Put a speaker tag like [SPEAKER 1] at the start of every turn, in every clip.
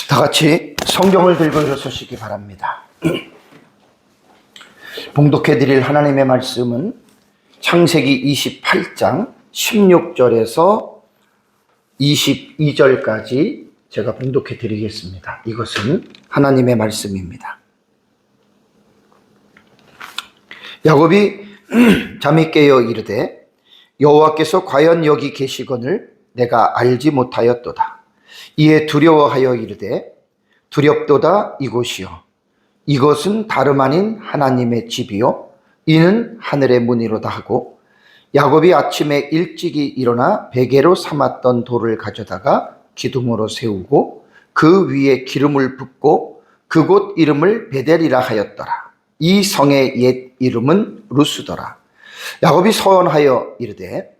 [SPEAKER 1] 다 같이 성경을 들고 일어서시기 바랍니다. 봉독해 드릴 하나님의 말씀은 창세기 28장 16절에서 22절까지 제가 봉독해 드리겠습니다. 이것은 하나님의 말씀입니다. 야곱이 잠이 깨어 이르되 여호와께서 과연 여기 계시거늘 내가 알지 못하였도다. 이에 두려워하여 이르되 두렵도다 이곳이요 이것은 다름 아닌 하나님의 집이요 이는 하늘의 문이로다 하고 야곱이 아침에 일찍이 일어나 베개로 삼았던 돌을 가져다가 기둥으로 세우고 그 위에 기름을 붓고 그곳 이름을 베델이라 하였더라. 이 성의 옛 이름은 루스더라. 야곱이 서원하여 이르되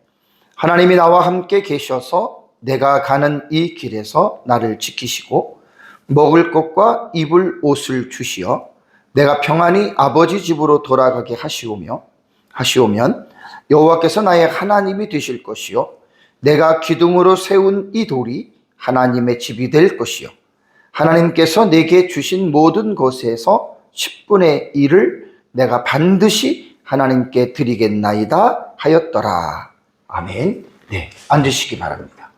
[SPEAKER 1] 하나님이 나와 함께 계셔서 내가 가는 이 길에서 나를 지키시고 먹을 것과 입을 옷을 주시어 내가 평안히 아버지 집으로 돌아가게 하시오면 여호와께서 나의 하나님이 되실 것이요 내가 기둥으로 세운 이 돌이 하나님의 집이 될 것이요 하나님께서 내게 주신 모든 것에서 10분의 1을 내가 반드시 하나님께 드리겠나이다 하였더라. 아멘. 네, 앉으시기 바랍니다.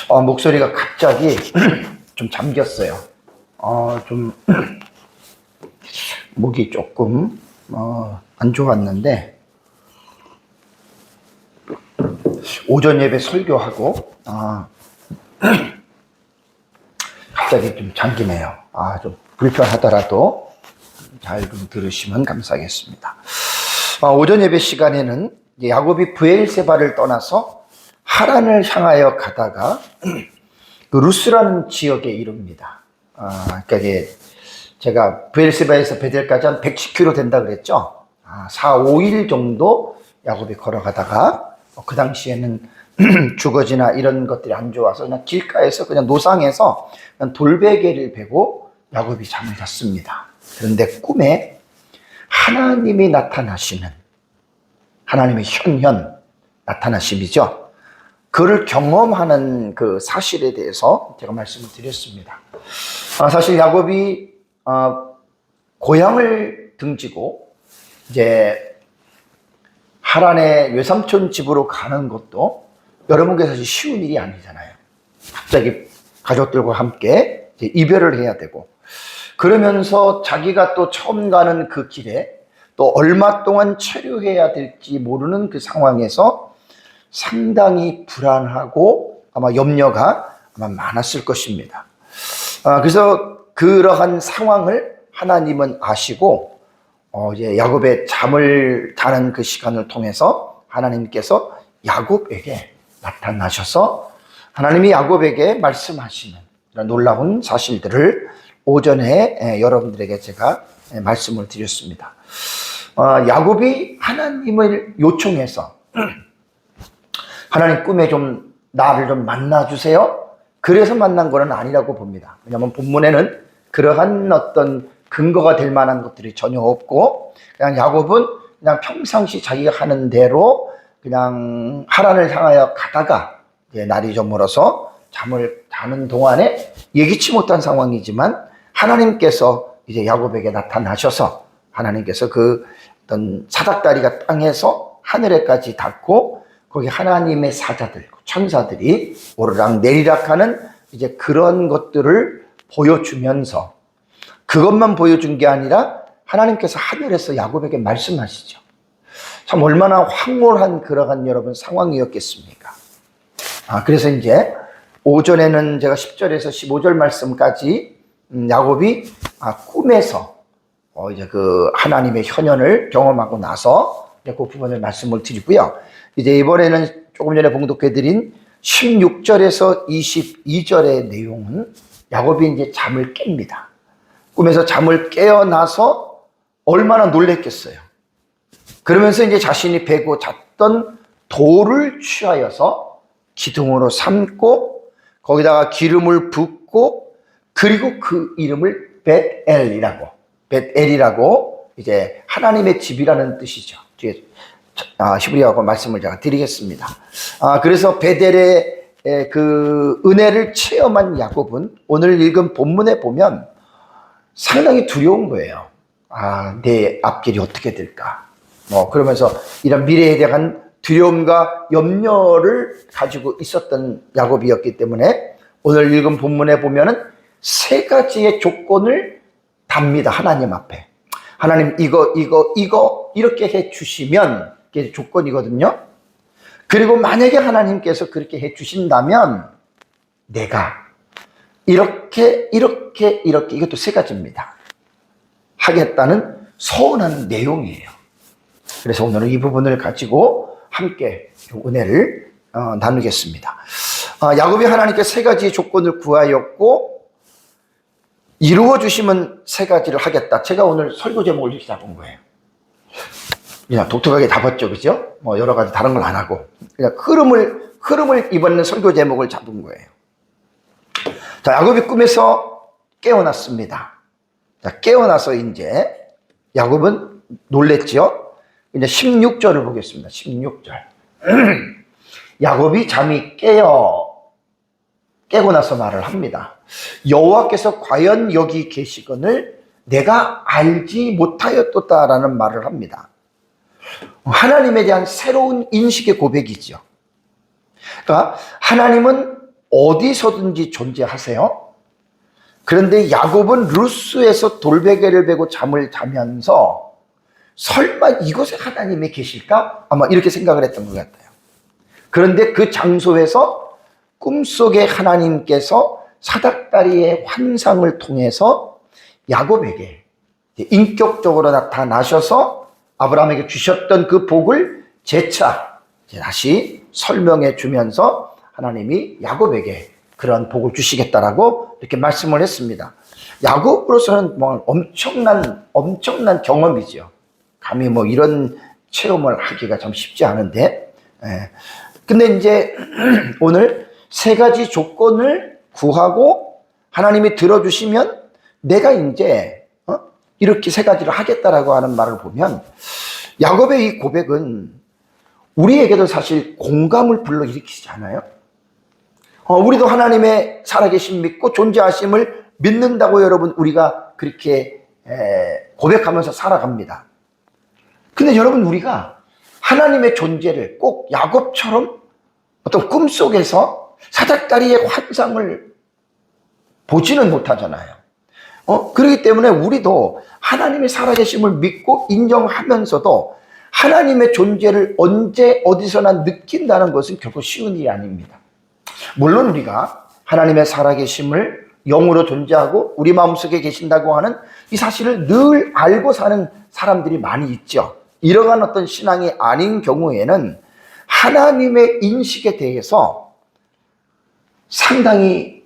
[SPEAKER 1] 목소리가 갑자기 좀 잠겼어요. 좀 목이 조금 안 좋았는데 오전 예배 설교하고 갑자기 좀 잠기네요. 좀 불편하더라도 잘 좀 들으시면 감사하겠습니다. 오전 예배 시간에는 야곱이 브엘세바를 떠나서 하란을 향하여 가다가 그 루스라는 지역에 이릅니다. 그러니까 이게 제가 브엘세바에서 베델까지 한 110km 된다 그랬죠. 4, 5일 정도 야곱이 걸어가다가 그 당시에는 주거지나 이런 것들이 안 좋아서 그냥 길가에서 그냥 노상에서 그냥 돌베개를 베고 야곱이 잠을 잤습니다. 그런데 꿈에 하나님이 나타나시는 하나님의 현현 나타나심이죠. 그를 경험하는 그 사실에 대해서 제가 말씀을 드렸습니다. 사실 야곱이 고향을 등지고 이제 하란의 외삼촌 집으로 가는 것도 여러분께 사실 쉬운 일이 아니잖아요. 갑자기 가족들과 함께 이제 이별을 해야 되고 그러면서 자기가 또 처음 가는 그 길에 또 얼마 동안 체류해야 될지 모르는 그 상황에서 상당히 불안하고 아마 염려가 아마 많았을 것입니다. 그래서 그러한 상황을 하나님은 아시고 이제 야곱의 잠을 자는 그 시간을 통해서 하나님께서 야곱에게 나타나셔서 하나님이 야곱에게 말씀하시는 이런 놀라운 사실들을 오전에 여러분들에게 제가 말씀을 드렸습니다. 야곱이 하나님을 요청해서 하나님 꿈에 좀 나를 좀 만나주세요. 그래서 만난 거는 아니라고 봅니다. 왜냐하면 본문에는 그러한 어떤 근거가 될 만한 것들이 전혀 없고 그냥 야곱은 그냥 평상시 자기가 하는 대로 그냥 하란을 향하여 가다가 이제 날이 저물어서 잠을 자는 동안에 예기치 못한 상황이지만 하나님께서 이제 야곱에게 나타나셔서 하나님께서 그 어떤 사닥다리가 땅에서 하늘에까지 닿고 거기 하나님의 사자들, 천사들이 오르락 내리락 하는 이제 그런 것들을 보여주면서 그것만 보여준 게 아니라 하나님께서 하늘에서 야곱에게 말씀하시죠. 참 얼마나 황홀한 그러한 여러분 상황이었겠습니까? 그래서 이제 오전에는 제가 10절에서 15절 말씀까지 야곱이 꿈에서 이제 그 하나님의 현현을 경험하고 나서 그 부분을 말씀을 드리고요. 이제 이번에는 조금 전에 봉독해드린 16절에서 22절의 내용은 야곱이 이제 잠을 깹니다. 꿈에서 잠을 깨어나서 얼마나 놀랬겠어요. 그러면서 이제 자신이 베고 잤던 돌을 취하여서 기둥으로 삼고 거기다가 기름을 붓고 그리고 그 이름을 벳엘이라고 이제 하나님의 집이라는 뜻이죠. 뒤에 히브리어하고 말씀을 제가 드리겠습니다. 그래서 베델의 그 은혜를 체험한 야곱은 오늘 읽은 본문에 보면 상당히 두려운 거예요. 아, 내 앞길이 어떻게 될까? 그러면서 이런 미래에 대한 두려움과 염려를 가지고 있었던 야곱이었기 때문에 오늘 읽은 본문에 보면은 세 가지의 조건을 답니다. 하나님 앞에. 하나님 이거 이렇게 해 주시면 그게 조건이거든요. 그리고 만약에 하나님께서 그렇게 해 주신다면 내가 이렇게 이것도 세 가지입니다. 하겠다는 서운한 내용이에요. 그래서 오늘은 이 부분을 가지고 함께 은혜를 나누겠습니다. 야곱이 하나님께 세 가지의 조건을 구하였고 이루어 주시면 세 가지를 하겠다. 제가 오늘 설교 제목을 이렇게 잡은 거예요. 그냥 독특하게 잡았죠, 그죠? 여러 가지 다른 걸 안 하고 그냥 흐름을 이번에는 설교 제목을 잡은 거예요. 자, 야곱이 꿈에서 깨어났습니다. 자, 깨어나서 이제 야곱은 놀랬죠. 이제 16절을 보겠습니다. 16절. 야곱이 잠이 깨고 나서 말을 합니다. 여호와께서 과연 여기 계시거늘 내가 알지 못하였도다라는 말을 합니다. 하나님에 대한 새로운 인식의 고백이죠. 그러니까 하나님은 어디서든지 존재하세요. 그런데 야곱은 루스에서 돌베개를 베고 잠을 자면서 설마 이곳에 하나님이 계실까? 아마 이렇게 생각을 했던 것 같아요. 그런데 그 장소에서 꿈속에 하나님께서 사닥다리의 환상을 통해서 야곱에게 인격적으로 나타나셔서 아브라함에게 주셨던 그 복을 재차 다시 설명해 주면서 하나님이 야곱에게 그런 복을 주시겠다라고 이렇게 말씀을 했습니다. 야곱으로서는 엄청난 경험이죠. 감히 이런 체험을 하기가 참 쉽지 않은데, 근데 이제 오늘 세 가지 조건을 구하고 하나님이 들어주시면 내가 이제 이렇게 세 가지를 하겠다라고 하는 말을 보면 야곱의 이 고백은 우리에게도 사실 공감을 불러일으키지 않아요? 우리도 하나님의 살아계심 믿고 존재하심을 믿는다고 여러분 우리가 그렇게 고백하면서 살아갑니다. 근데 여러분 우리가 하나님의 존재를 꼭 야곱처럼 어떤 꿈속에서 사닥다리의 환상을 보지는 못하잖아요. 그렇기 때문에 우리도 하나님의 살아계심을 믿고 인정하면서도 하나님의 존재를 언제 어디서나 느낀다는 것은 결코 쉬운 일이 아닙니다. 물론 우리가 하나님의 살아계심을 영으로 존재하고 우리 마음속에 계신다고 하는 이 사실을 늘 알고 사는 사람들이 많이 있죠. 이러한 어떤 신앙이 아닌 경우에는 하나님의 인식에 대해서 상당히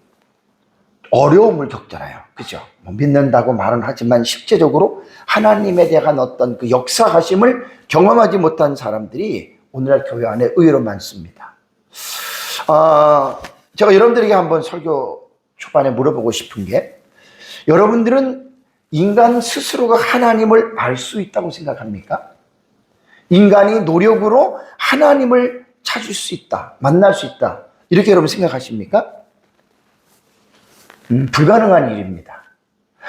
[SPEAKER 1] 어려움을 겪잖아요. 그죠? 믿는다고 말은 하지만 실제적으로 하나님에 대한 어떤 그 역사하심을 경험하지 못한 사람들이 오늘날 교회 안에 의외로 많습니다. 제가 여러분들에게 한번 설교 초반에 물어보고 싶은 게, 여러분들은 인간 스스로가 하나님을 알 수 있다고 생각합니까? 인간이 노력으로 하나님을 찾을 수 있다, 만날 수 있다, 이렇게 여러분 생각하십니까? 불가능한 일입니다.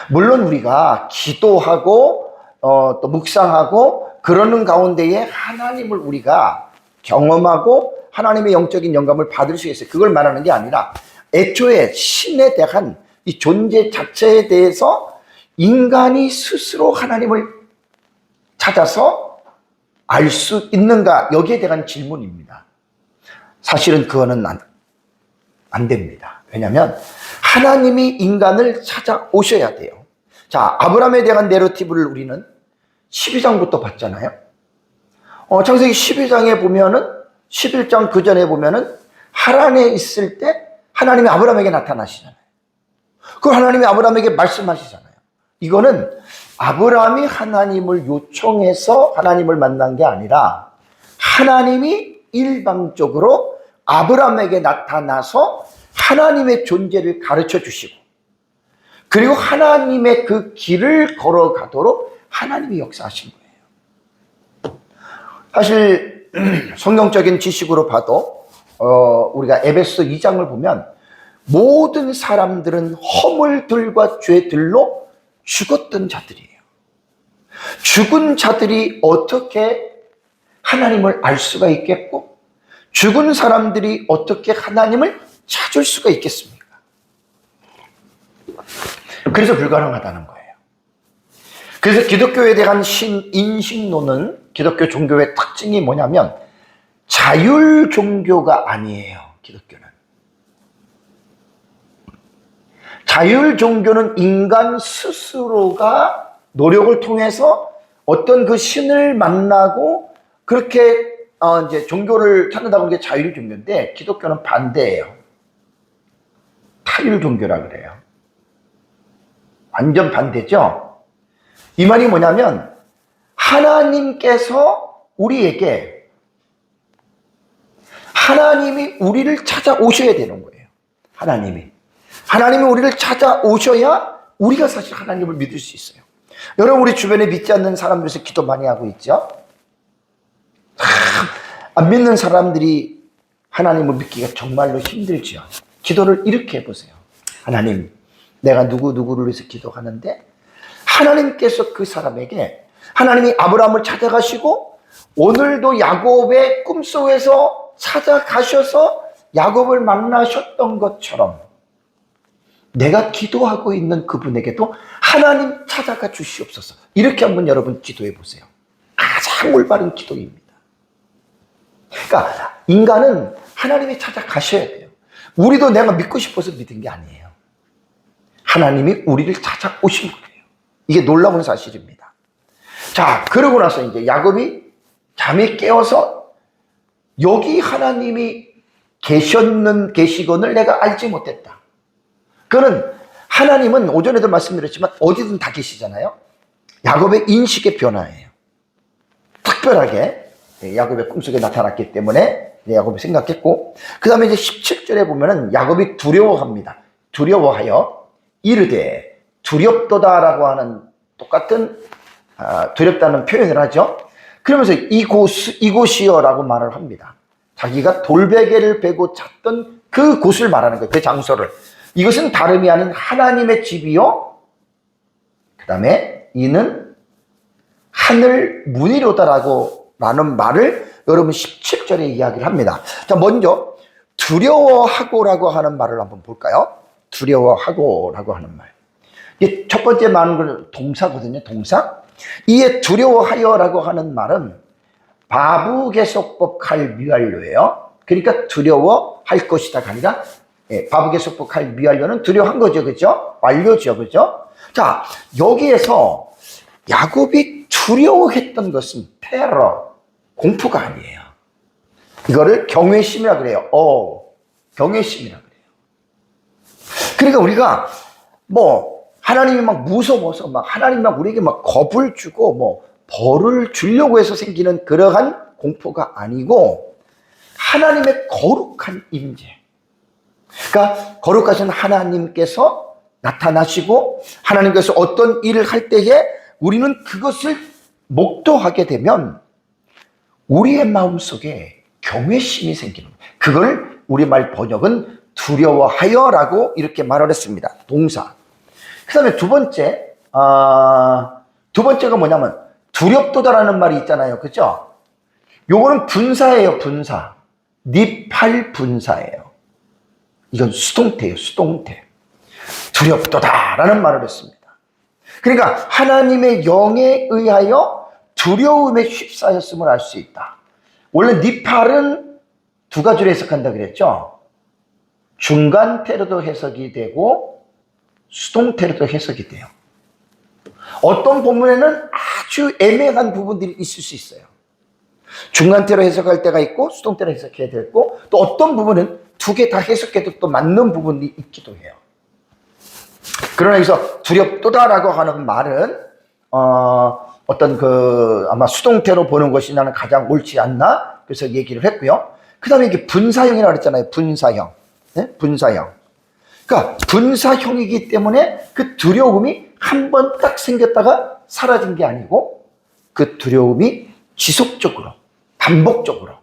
[SPEAKER 1] 물론 우리가 기도하고 또 묵상하고 그러는 가운데에 하나님을 우리가 경험하고 하나님의 영적인 영감을 받을 수 있어요. 그걸 말하는 게 아니라 애초에 신에 대한 이 존재 자체에 대해서 인간이 스스로 하나님을 찾아서 알 수 있는가, 여기에 대한 질문입니다. 사실은 그거는 안 됩니다. 왜냐하면 하나님이 인간을 찾아오셔야 돼요. 자, 아브라함에 대한 내러티브를 우리는 12장부터 봤잖아요. 창세기 12장에 보면은 11장 그 전에 보면은 하란에 있을 때 하나님이 아브라함에게 나타나시잖아요. 그 하나님이 아브라함에게 말씀하시잖아요. 이거는 아브라함이 하나님을 요청해서 하나님을 만난 게 아니라 하나님이 일방적으로 아브라함에게 나타나서 하나님의 존재를 가르쳐 주시고, 그리고 하나님의 그 길을 걸어가도록 하나님이 역사하신 거예요. 사실 성경적인 지식으로 봐도 우리가 에베소 2장을 보면 모든 사람들은 허물들과 죄들로 죽었던 자들이에요. 죽은 자들이 어떻게 하나님을 알 수가 있겠고, 죽은 사람들이 어떻게 하나님을 찾을 수가 있겠습니까? 그래서 불가능하다는 거예요. 그래서 기독교에 대한 인식론은, 기독교 종교의 특징이 뭐냐면 자율 종교가 아니에요. 기독교는 자율 종교는 인간 스스로가 노력을 통해서 어떤 그 신을 만나고 그렇게 이제 종교를 찾는다고 하는 게 자율 종교인데, 기독교는 반대예요. 타율 종교라 그래요. 완전 반대죠. 이 말이 뭐냐면 하나님께서 우리에게, 하나님이 우리를 찾아오셔야 되는 거예요. 하나님이 우리를 찾아오셔야 우리가 사실 하나님을 믿을 수 있어요. 여러분, 우리 주변에 믿지 않는 사람들에서 기도 많이 하고 있죠? 안 믿는 사람들이 하나님을 믿기가 정말로 힘들죠. 기도를 이렇게 해보세요. 하나님, 내가 누구누구를 위해서 기도하는데 하나님께서 그 사람에게, 하나님이 아브라함을 찾아가시고 오늘도 야곱의 꿈속에서 찾아가셔서 야곱을 만나셨던 것처럼 내가 기도하고 있는 그분에게도 하나님 찾아가 주시옵소서. 이렇게 한번 여러분 기도해 보세요. 가장 올바른 기도입니다. 그러니까 인간은 하나님이 찾아가셔야 돼요. 우리도 내가 믿고 싶어서 믿은 게 아니에요. 하나님이 우리를 찾아오신 거예요. 이게 놀라운 사실입니다. 자, 그러고 나서 이제 야곱이 잠이 깨어서 여기 하나님이 계시건을 내가 알지 못했다. 그는, 하나님은 오전에도 말씀드렸지만 어디든 다 계시잖아요. 야곱의 인식의 변화예요. 특별하게 야곱의 꿈속에 나타났기 때문에 야곱이 생각했고, 그 다음에 이제 17절에 보면은 야곱이 두려워합니다. 두려워하여 이르되, 두렵도다라고 하는 똑같은 두렵다는 표현을 하죠. 그러면서 이곳이여라고 말을 합니다. 자기가 돌베개를 베고 잤던 그 곳을 말하는 거예요. 그 장소를. 이것은 다름이 아닌 하나님의 집이요, 그 다음에 이는 하늘 문이로다라고 라는 말을 여러분 17절에 이야기를 합니다. 자, 먼저 두려워하고라고 하는 말을 한번 볼까요? 두려워하고라고 하는 말. 이 첫 번째 말은 동사거든요. 동사. 이에 두려워하여라고 하는 말은 바브개속법 칼 미완료예요. 그러니까 두려워할 것이다가 아니라, 바브개속법 칼 미완료는 두려워한 거죠. 그죠? 완료죠. 그죠? 자, 여기에서 야곱이 두려워했던 것은 테러, 공포가 아니에요. 이거를 경외심이라 그래요. 경외심이라 그래요. 그러니까 우리가 하나님이 막 무서워서 하나님이 막 우리에게 막 겁을 주고 벌을 주려고 해서 생기는 그러한 공포가 아니고, 하나님의 거룩한 임재. 그러니까 거룩하신 하나님께서 나타나시고, 하나님께서 어떤 일을 할 때에 우리는 그것을 목도하게 되면 우리의 마음속에 경외심이 생기는 거예요. 그걸 우리말 번역은 두려워하여라고 이렇게 말을 했습니다. 동사. 그 다음에 두 번째가 뭐냐면 두렵도다라는 말이 있잖아요. 그죠? 요거는 분사예요. 분사. 니팔 분사예요. 이건 수동태예요. 수동태. 두렵도다라는 말을 했습니다. 그러니까 하나님의 영에 의하여 두려움에 휩싸였음을 알 수 있다. 원래 니팔은 두 가지로 해석한다 그랬죠. 중간태로도 해석이 되고 수동태로도 해석이 돼요. 어떤 본문에는 아주 애매한 부분들이 있을 수 있어요. 중간태로 해석할 때가 있고 수동태로 해석해야 되고, 또 어떤 부분은 두 개 다 해석해도 또 맞는 부분이 있기도 해요. 그러나 여기서 두렵도다라고 하는 말은 어떤 아마 수동태로 보는 것이 나는 가장 옳지 않나, 그래서 얘기를 했고요. 그 다음에 이게 분사형이라고 했잖아요. 분사형. 네? 분사형. 그러니까 분사형이기 때문에 그 두려움이 한 번 딱 생겼다가 사라진 게 아니고, 그 두려움이 지속적으로, 반복적으로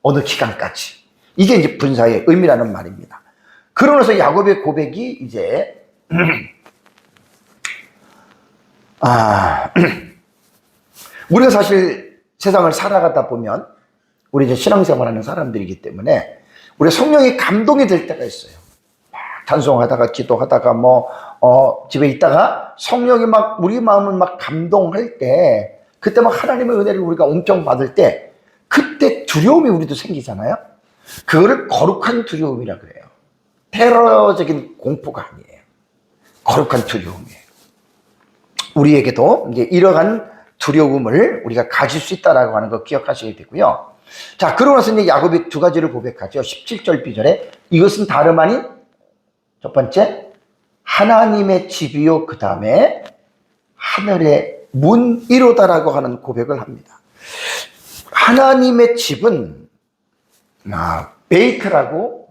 [SPEAKER 1] 어느 기간까지 이게 이제 분사의 의미라는 말입니다. 그러면서 야곱의 고백이 이제 우리가 사실 세상을 살아가다 보면 우리 이제 신앙생활하는 사람들이기 때문에 우리 성령이 감동이 될 때가 있어요. 막 찬송하다가 기도하다가 집에 있다가 성령이 막 우리 마음을 막 감동할 때, 그때 막 하나님의 은혜를 우리가 엄청 받을 때 그때 두려움이 우리도 생기잖아요. 그거를 거룩한 두려움이라 그래요. 테러적인 공포가 아니에요. 거룩한 두려움이에요. 우리에게도 이제 이러한 두려움을 우리가 가질 수 있다라고 하는 거 기억하셔야 되고요. 자, 그러고 나서 이제 야곱이 두 가지를 고백하죠. 17절 비절에 이것은 다름 아닌 첫 번째 하나님의 집이요, 그 다음에 하늘의 문이로다라고 하는 고백을 합니다. 하나님의 집은 베이트라고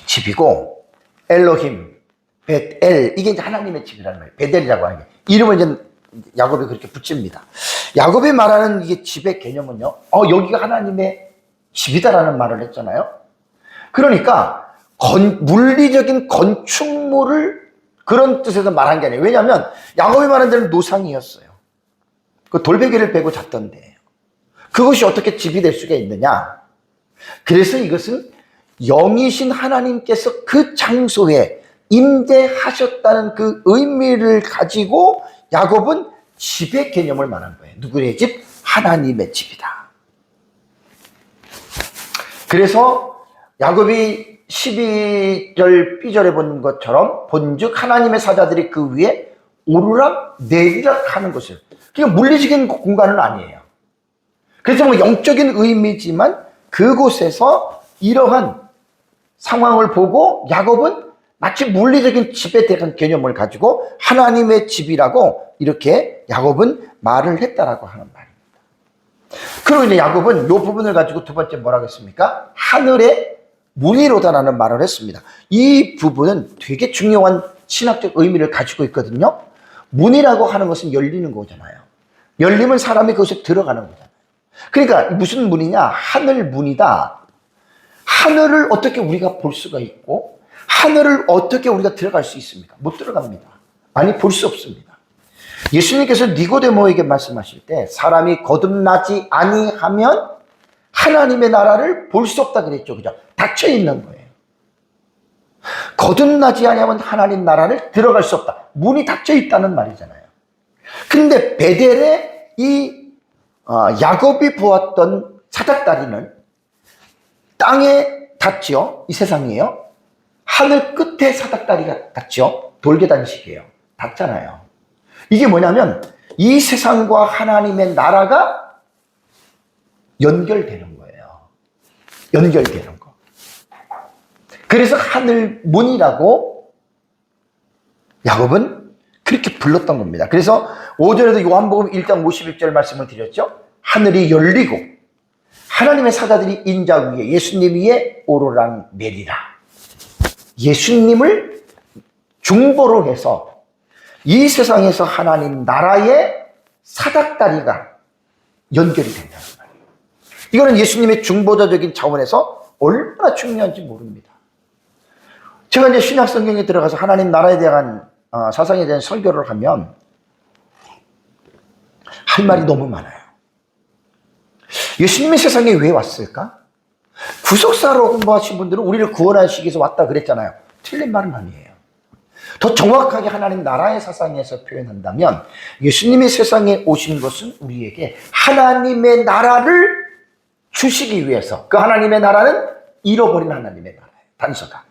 [SPEAKER 1] 집이고, 엘로힘, 벳엘, 이게 이제 하나님의 집이라는 거예요. 베델이라고 하는 게 이름을 이제 야곱이 그렇게 붙입니다. 야곱이 말하는 이게 집의 개념은요, 여기가 하나님의 집이다라는 말을 했잖아요. 그러니까 물리적인 건축물을 그런 뜻에서 말한 게 아니에요. 왜냐하면 야곱이 말한 데는 노상이었어요. 그 돌베개를 베고 잤던데 그것이 어떻게 집이 될 수가 있느냐. 그래서 이것은 영이신 하나님께서 그 장소에 임재하셨다는 그 의미를 가지고 야곱은 집의 개념을 말한 거예요. 누구의 집? 하나님의 집이다. 그래서 야곱이 12절 B절에 본 것처럼 본즉 하나님의 사자들이 그 위에 오르락 내리락 하는 것을, 그러니까 물리적인 공간은 아니에요. 그래서 영적인 의미지만 그곳에서 이러한 상황을 보고 야곱은 마치 물리적인 집에 대한 개념을 가지고 하나님의 집이라고 이렇게 야곱은 말을 했다라고 하는 말입니다. 그리고 이제 야곱은 이 부분을 가지고 두 번째 뭐라고 했습니까? 하늘의 문이로다라는 말을 했습니다. 이 부분은 되게 중요한 신학적 의미를 가지고 있거든요. 문이라고 하는 것은 열리는 거잖아요. 열리면 사람이 그것에 들어가는 거잖아요. 그러니까 무슨 문이냐? 하늘 문이다. 하늘을 어떻게 우리가 볼 수가 있고 하늘을 어떻게 우리가 들어갈 수 있습니까? 못 들어갑니다. 아니, 볼 수 없습니다. 예수님께서 니고데모에게 말씀하실 때 사람이 거듭나지 아니하면 하나님의 나라를 볼 수 없다 그랬죠. 그죠? 닫혀 있는 거예요. 거듭나지 아니하면 하나님 나라를 들어갈 수 없다. 문이 닫혀 있다는 말이잖아요. 근데 베델에 이 야곱이 보았던 사닥다리는 땅에 닿죠. 이 세상이에요. 하늘 끝에 사닥다리가 닿죠. 돌계단식이에요. 닿잖아요. 이게 뭐냐면 이 세상과 하나님의 나라가 연결되는 거예요. 연결되는 거. 그래서 하늘 문이라고 야곱은 그렇게 불렀던 겁니다. 그래서 5절에도 요한복음 1장 51절 말씀을 드렸죠. 하늘이 열리고 하나님의 사자들이 인자 위에, 예수님 위에 오르락 내리라. 예수님을 중보로 해서 이 세상에서 하나님 나라의 사닥다리가 연결이 된다는 말이에요. 이거는 예수님의 중보자적인 차원에서 얼마나 중요한지 모릅니다. 제가 이제 신약 성경에 들어가서 하나님 나라에 대한 사상에 대한 설교를 하면 할 말이 너무 많아요. 예수님이 세상에 왜 왔을까? 구속사로 공부하신 분들은 우리를 구원하시기 위해서 왔다 그랬잖아요. 틀린 말은 아니에요. 더 정확하게 하나님 나라의 사상에서 표현한다면 예수님이 세상에 오신 것은 우리에게 하나님의 나라를 주시기 위해서, 그 하나님의 나라는 잃어버린 하나님의 나라예요. 단서가.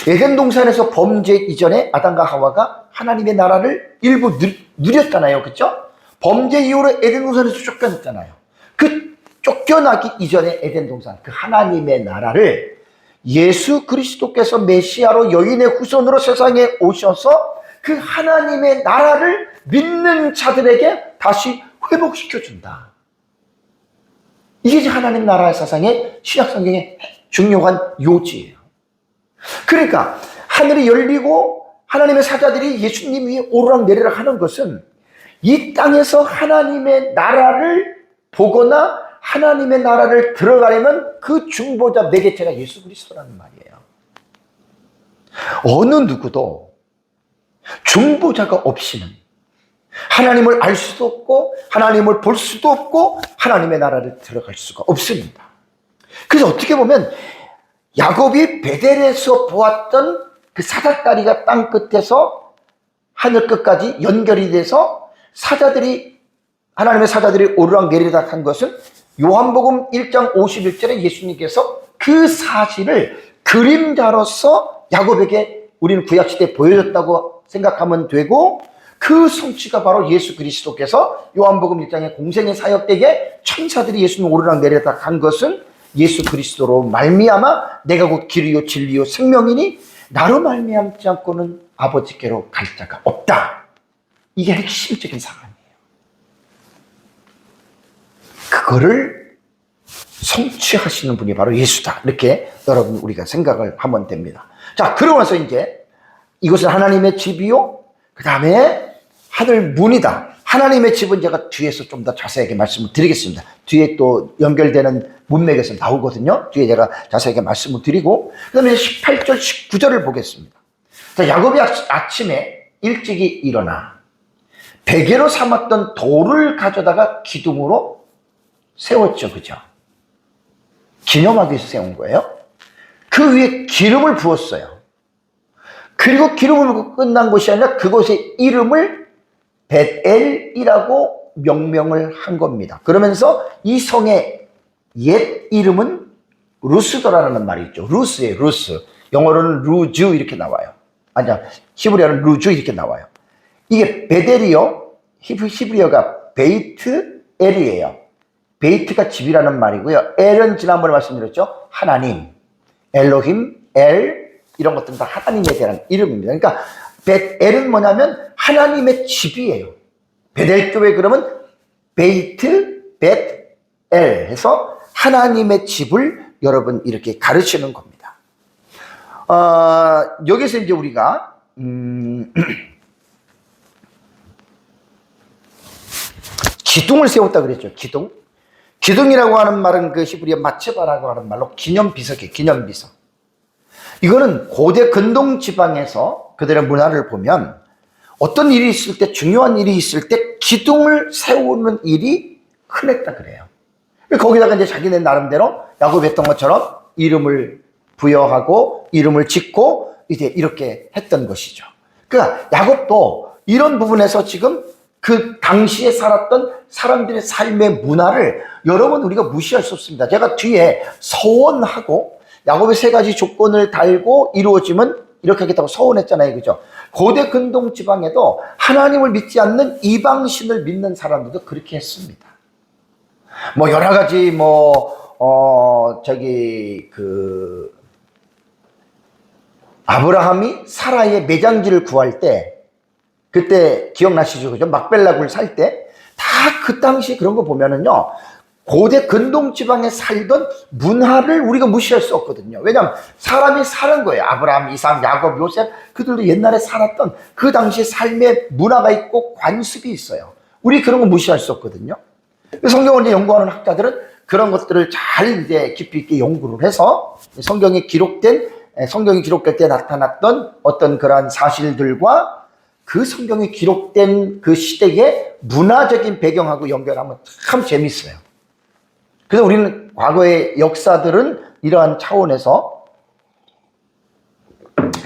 [SPEAKER 1] 에덴 동산에서 범죄 이전에 아담과 하와가 하나님의 나라를 일부 누렸잖아요. 그렇죠? 범죄 이후로 에덴 동산에서 쫓겨났잖아요. 그 쫓겨나기 이전에 에덴 동산, 그 하나님의 나라를 예수 그리스도께서 메시아로 여인의 후손으로 세상에 오셔서 그 하나님의 나라를 믿는 자들에게 다시 회복시켜준다. 이게 이제 하나님 나라의 사상의 신약 성경의 중요한 요지예요. 그러니까 하늘이 열리고 하나님의 사자들이 예수님 위에 오르락내리락 하는 것은 이 땅에서 하나님의 나라를 보거나 하나님의 나라를 들어가려면 그 중보자 매개체가 예수 그리스도라는 말이에요. 어느 누구도 중보자가 없이는 하나님을 알 수도 없고 하나님을 볼 수도 없고 하나님의 나라를 들어갈 수가 없습니다. 그래서 어떻게 보면 야곱이 베델에서 보았던 그 사닥다리가 땅 끝에서 하늘 끝까지 연결이 돼서 하나님의 사자들이 오르락내리락 한 것은 요한복음 1장 51절에 예수님께서 그 사실을 그림자로서 야곱에게 우리는 구약시대에 보여줬다고 생각하면 되고, 그 성취가 바로 예수 그리스도께서 요한복음 1장의 공생의 사역 때에 천사들이 예수님 오르락내리락 한 것은 예수 그리스도로 말미암아 내가 곧 길이요 진리요 생명이니 나로 말미암지 않고는 아버지께로 갈 자가 없다. 이게 핵심적인 사건이에요. 그거를 성취하시는 분이 바로 예수다. 이렇게 여러분 우리가 생각을 하면 됩니다. 자, 그러고 나서 이제 이것은 하나님의 집이요, 그 다음에 하늘 문이다. 하나님의 집은 제가 뒤에서 좀 더 자세하게 말씀을 드리겠습니다. 뒤에 또 연결되는 문맥에서 나오거든요. 뒤에 제가 자세하게 말씀을 드리고, 그 다음에 18절 19절을 보겠습니다. 자, 야곱이 아침에 일찍이 일어나 베개로 삼았던 돌을 가져다가 기둥으로 세웠죠. 그죠? 기념하기 위해서 세운 거예요. 그 위에 기름을 부었어요. 그리고 기름을 붓고 끝난 것이 아니라 그곳의 이름을 벳엘이라고 명명을 한 겁니다. 그러면서 이 성의 옛 이름은 루스더라는 말이 있죠. 루스예요, 루스. 영어로는 루즈 이렇게 나와요. 아니야, 히브리어는 루즈 이렇게 나와요. 이게 베델이요, 히브리어가 베이트 엘이에요. 베이트가 집이라는 말이고요. 엘은 지난번에 말씀드렸죠. 하나님, 엘로힘, 엘, 이런 것들은 다 하나님에 대한 이름입니다. 그러니까 벳엘은 뭐냐면 하나님의 집이에요. 베델교회 그러면 베이트, 벳엘 해서 하나님의 집을 여러분 이렇게 가르치는 겁니다. 여기서 이제 우리가 기둥을 세웠다 그랬죠. 기둥이라고 하는 말은 그 히브리어 마체바라고 하는 말로 기념비석이에요. 기념비석. 이거는 고대 근동 지방에서 그들의 문화를 보면 어떤 일이 있을 때, 중요한 일이 있을 때 기둥을 세우는 일이 흔했다 그래요. 거기다가 이제 자기네 나름대로 야곱이 했던 것처럼 이름을 부여하고 이름을 짓고 이제 이렇게 했던 것이죠. 그러니까 야곱도 이런 부분에서 지금 그 당시에 살았던 사람들의 삶의 문화를 여러분 우리가 무시할 수 없습니다. 제가 뒤에 서원하고 야곱의 세 가지 조건을 달고 이루어지면 이렇게 하겠다고 서원했잖아요. 그죠? 고대 근동 지방에도 하나님을 믿지 않는 이방신을 믿는 사람들도 그렇게 했습니다. 뭐 여러 가지 아브라함이 사라의 매장지를 구할 때, 그때 기억나시죠? 그죠? 막벨라굴 살 때 다 그 당시 그런 거 보면은요, 고대 근동 지방에 살던 문화를 우리가 무시할 수 없거든요. 왜냐하면 사람이 사는 거예요. 아브라함, 이삭, 야곱, 요셉, 그들도 옛날에 살았던 그 당시 삶의 문화가 있고 관습이 있어요. 우리 그런 거 무시할 수 없거든요. 성경을 이제 연구하는 학자들은 그런 것들을 잘 이제 깊이 있게 연구를 해서 성경이 기록될 때 나타났던 어떤 그러한 사실들과 그 성경이 기록된 그 시대의 문화적인 배경하고 연결하면 참 재밌어요. 그래서 우리는 과거의 역사들은 이러한 차원에서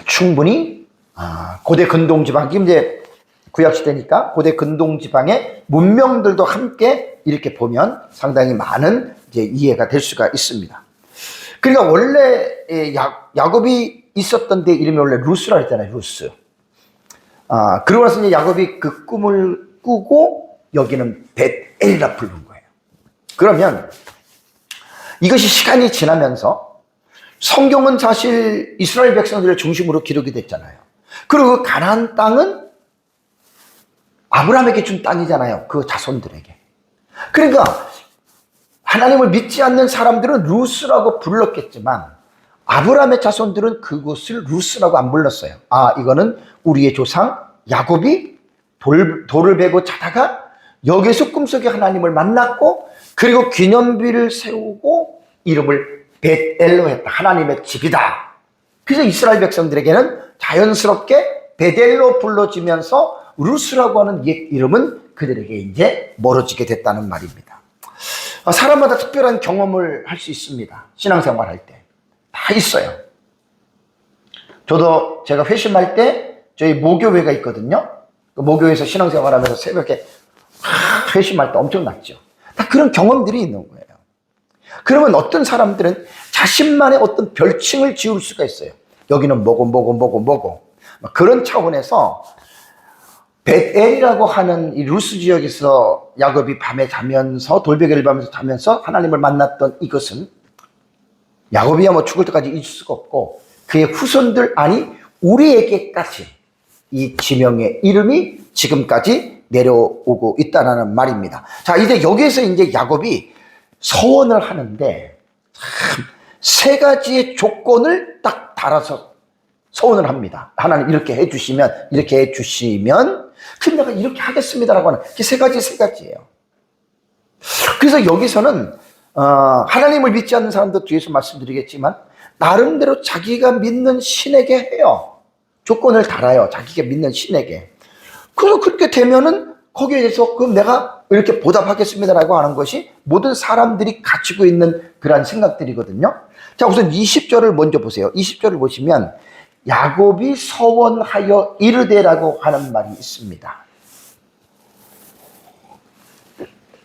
[SPEAKER 1] 충분히 고대 근동지방, 지금 이제 구약시대니까 고대 근동지방의 문명들도 함께 이렇게 보면 상당히 많은 이제 이해가 될 수가 있습니다. 그러니까 원래 야곱이 있었던 데 이름이 원래 루스라 했잖아요. 루스. 그러고 나서 이제 야곱이 그 꿈을 꾸고 여기는 벳엘이라 부른 거예요. 그러면 이것이 시간이 지나면서 성경은 사실 이스라엘 백성들을 중심으로 기록이 됐잖아요. 그리고 그 가나안 땅은 아브라함에게 준 땅이잖아요. 그 자손들에게. 그러니까 하나님을 믿지 않는 사람들은 루스라고 불렀겠지만 아브라함의 자손들은 그곳을 루스라고 안 불렀어요. 이거는 우리의 조상 야곱이 돌을 베고 자다가 여기서 꿈속에 하나님을 만났고 그리고 기념비를 세우고 이름을 벳엘로 했다. 하나님의 집이다. 그래서 이스라엘 백성들에게는 자연스럽게 벳엘로 불러지면서 루스라고 하는 옛 이름은 그들에게 이제 멀어지게 됐다는 말입니다. 사람마다 특별한 경험을 할 수 있습니다. 신앙생활 할 때. 다 있어요. 저도 제가 회심할 때 저희 모교회가 있거든요. 그 모교회에서 신앙생활 하면서 새벽에 회심할 때 엄청났죠. 다 그런 경험들이 있는 거예요. 그러면 어떤 사람들은 자신만의 어떤 별칭을 지을 수가 있어요. 여기는 뭐고 그런 차원에서 벳엘이라고 하는 이 루스 지역에서 야곱이 밤에 자면서 돌베개를 밟으면서 자면서 하나님을 만났던 이것은 야곱이야 뭐 죽을 때까지 잊을 수가 없고 그의 후손들 아니 우리에게까지 이 지명의 이름이 지금까지 내려오고 있다는 말입니다. 자, 이제 여기에서 이제 야곱이 서원을 하는데 세 가지의 조건을 딱 달아서 서원을 합니다. 하나님 이렇게 해주시면 그럼 내가 이렇게 하겠습니다라고 하는 세 가지예요. 그래서 여기서는 하나님을 믿지 않는 사람도 뒤에서 말씀드리겠지만 나름대로 자기가 믿는 신에게 해요. 조건을 달아요. 자기가 믿는 신에게. 그래서 그렇게 되면은 거기에 대해서 그럼 내가 이렇게 보답하겠습니다라고 하는 것이 모든 사람들이 가지고 있는 그러한 생각들이거든요. 자, 우선 20절을 먼저 보세요. 20절을 보시면 야곱이 서원하여 이르되라고 하는 말이 있습니다.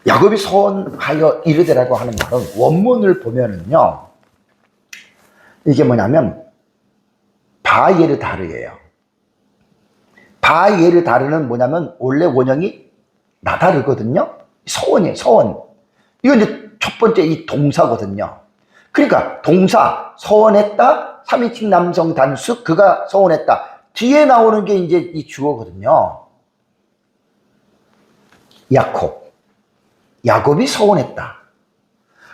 [SPEAKER 1] 야곱이 서원하여 이르되라고 하는 말은 원문을 보면은요, 이게 뭐냐면 바예르다르예요. 바예르다르는 뭐냐면 원래 원형이 나다르거든요. 서원이에요. 서원. 이건 이제 첫 번째 이 동사거든요. 그러니까 동사 서원했다. 3인칭 남성 단수 그가 서원했다. 뒤에 나오는 게 이제 이 주어거든요. 야곱이 서원했다.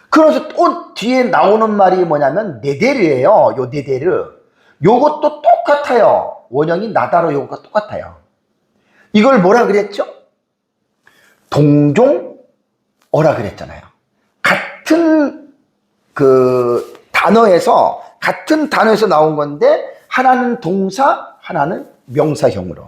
[SPEAKER 1] 그래서 또 뒤에 나오는 말이 뭐냐면 네데르예요. 요 네데르. 요것도 똑같아요. 원형이 나다로 요것과 똑같아요. 이걸 뭐라 그랬죠? 동종어라 그랬잖아요. 같은 같은 단어에서 나온 건데 하나는 동사, 하나는 명사형으로.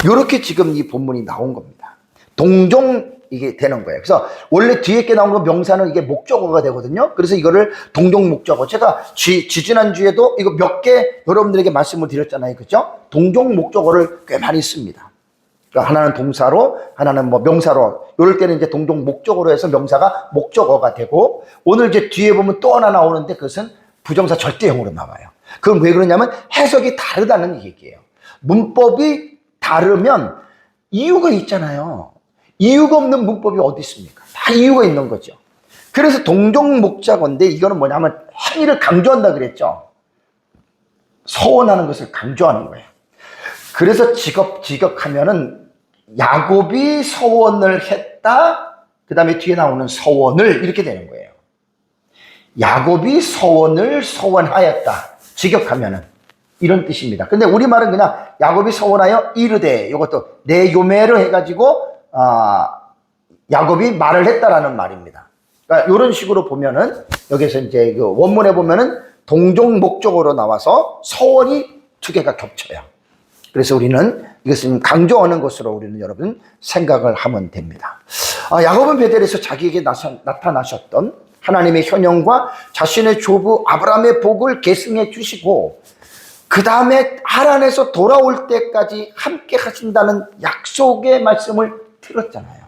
[SPEAKER 1] 요렇게 지금 이 본문이 나온 겁니다. 동종 이게 되는 거예요. 그래서 원래 뒤에 게 나온 건 명사는 이게 목적어가 되거든요. 그래서 이거를 동종 목적어. 제가 지지난주에도 이거 몇 개 여러분들에게 말씀을 드렸잖아요. 그죠? 동종 목적어를 꽤 많이 씁니다. 그러니까 하나는 동사로, 하나는 뭐 명사로. 이럴 때는 이제 동종 목적어로 해서 명사가 목적어가 되고, 오늘 이제 뒤에 보면 또 하나 나오는데 그것은 부정사 절대형으로 나와요. 그건 왜 그러냐면 해석이 다르다는 얘기예요. 문법이 다르면 이유가 있잖아요. 이유가 없는 문법이 어디 있습니까? 다 이유가 있는 거죠. 그래서 동종 목적어인데 이거는 뭐냐면 행위를 강조한다 그랬죠. 서원하는 것을 강조하는 거예요. 그래서 지적하면은 야곱이 서원을 했다. 그 다음에 뒤에 나오는 서원을 이렇게 되는 거예요. 야곱이 서원을 서원하였다. 직역하면은 이런 뜻입니다. 근데 우리말은 그냥 야곱이 서원하여 이르되 이것도 내 요매를 해가지고 야곱이 말을 했다라는 말입니다. 그러니까 이런 식으로 보면은 여기서 이제 그 원문에 보면은 동종 목적어로 나와서 서원이 두 개가 겹쳐요. 그래서 우리는 이것은 강조하는 것으로 우리는 여러분 생각을 하면 됩니다. 야곱은 베델에서 자기에게 나타나셨던 하나님의 현현과 자신의 조부 아브라함의 복을 계승해 주시고 그 다음에 하란에서 돌아올 때까지 함께 하신다는 약속의 말씀을 들었잖아요.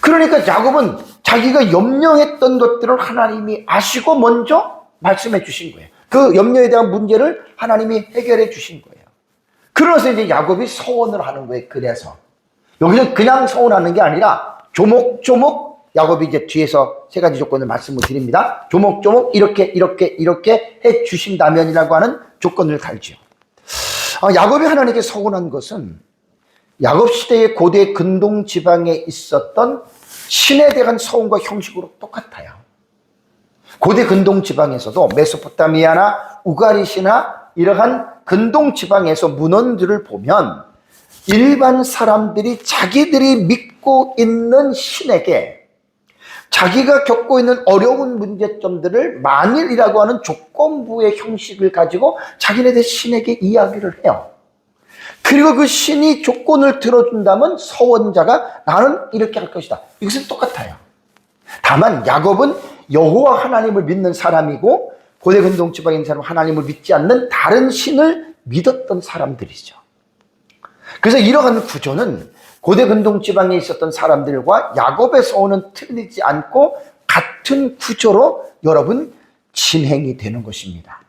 [SPEAKER 1] 그러니까 야곱은 자기가 염려했던 것들을 하나님이 아시고 먼저 말씀해 주신 거예요. 그 염려에 대한 문제를 하나님이 해결해 주신 거예요. 그래서 이제 야곱이 서원을 하는 거예요. 그래서 여기는 그냥 서원하는 게 아니라 조목조목 야곱이 이제 뒤에서 세 가지 조건을 말씀을 드립니다. 조목조목 이렇게 해 주신다면이라고 하는 조건을 달죠. 야곱이 하나님께 서원한 것은 야곱 시대의 고대 근동 지방에 있었던 신에 대한 서원과 형식으로 똑같아요. 고대 근동 지방에서도 메소포타미아나 우가리시나 이러한 근동 지방에서 문헌들을 보면 일반 사람들이 자기들이 믿고 있는 신에게 자기가 겪고 있는 어려운 문제점들을 만일이라고 하는 조건부의 형식을 가지고 자기네들 신에게 이야기를 해요. 그리고 그 신이 조건을 들어준다면 서원자가 나는 이렇게 할 것이다. 이것은 똑같아요. 다만 야곱은 여호와 하나님을 믿는 사람이고 고대 근동 지방에 있는 사람은 하나님을 믿지 않는 다른 신을 믿었던 사람들이죠. 그래서 이러한 구조는 고대 근동 지방에 있었던 사람들과 야곱에서 오는 틀리지 않고 같은 구조로 여러분 진행이 되는 것입니다.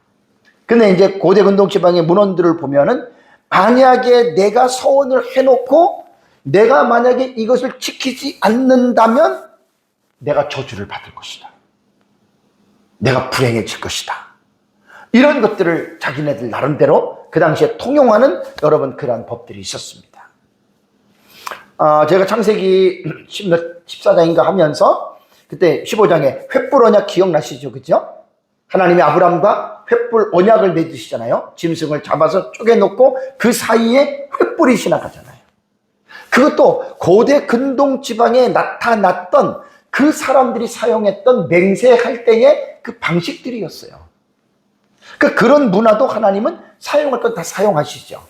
[SPEAKER 1] 근데 이제 고대 근동 지방의 문헌들을 보면은 만약에 내가 서원을 해놓고 내가 만약에 이것을 지키지 않는다면 내가 저주를 받을 것이다. 내가 불행해질 것이다. 이런 것들을 자기네들 나름대로 그 당시에 통용하는 여러분 그러한 법들이 있었습니다. 제가 창세기 14장인가 하면서 그때 15장에 횃불 언약 기억나시죠? 그죠? 하나님이 아브람과 횃불 언약을 맺으시잖아요. 짐승을 잡아서 쪼개놓고 그 사이에 횃불이 지나가잖아요. 그것도 고대 근동 지방에 나타났던 그 사람들이 사용했던 맹세할 때의 그 방식들이었어요. 그런 문화도 하나님은 사용할 건 다 사용하시죠.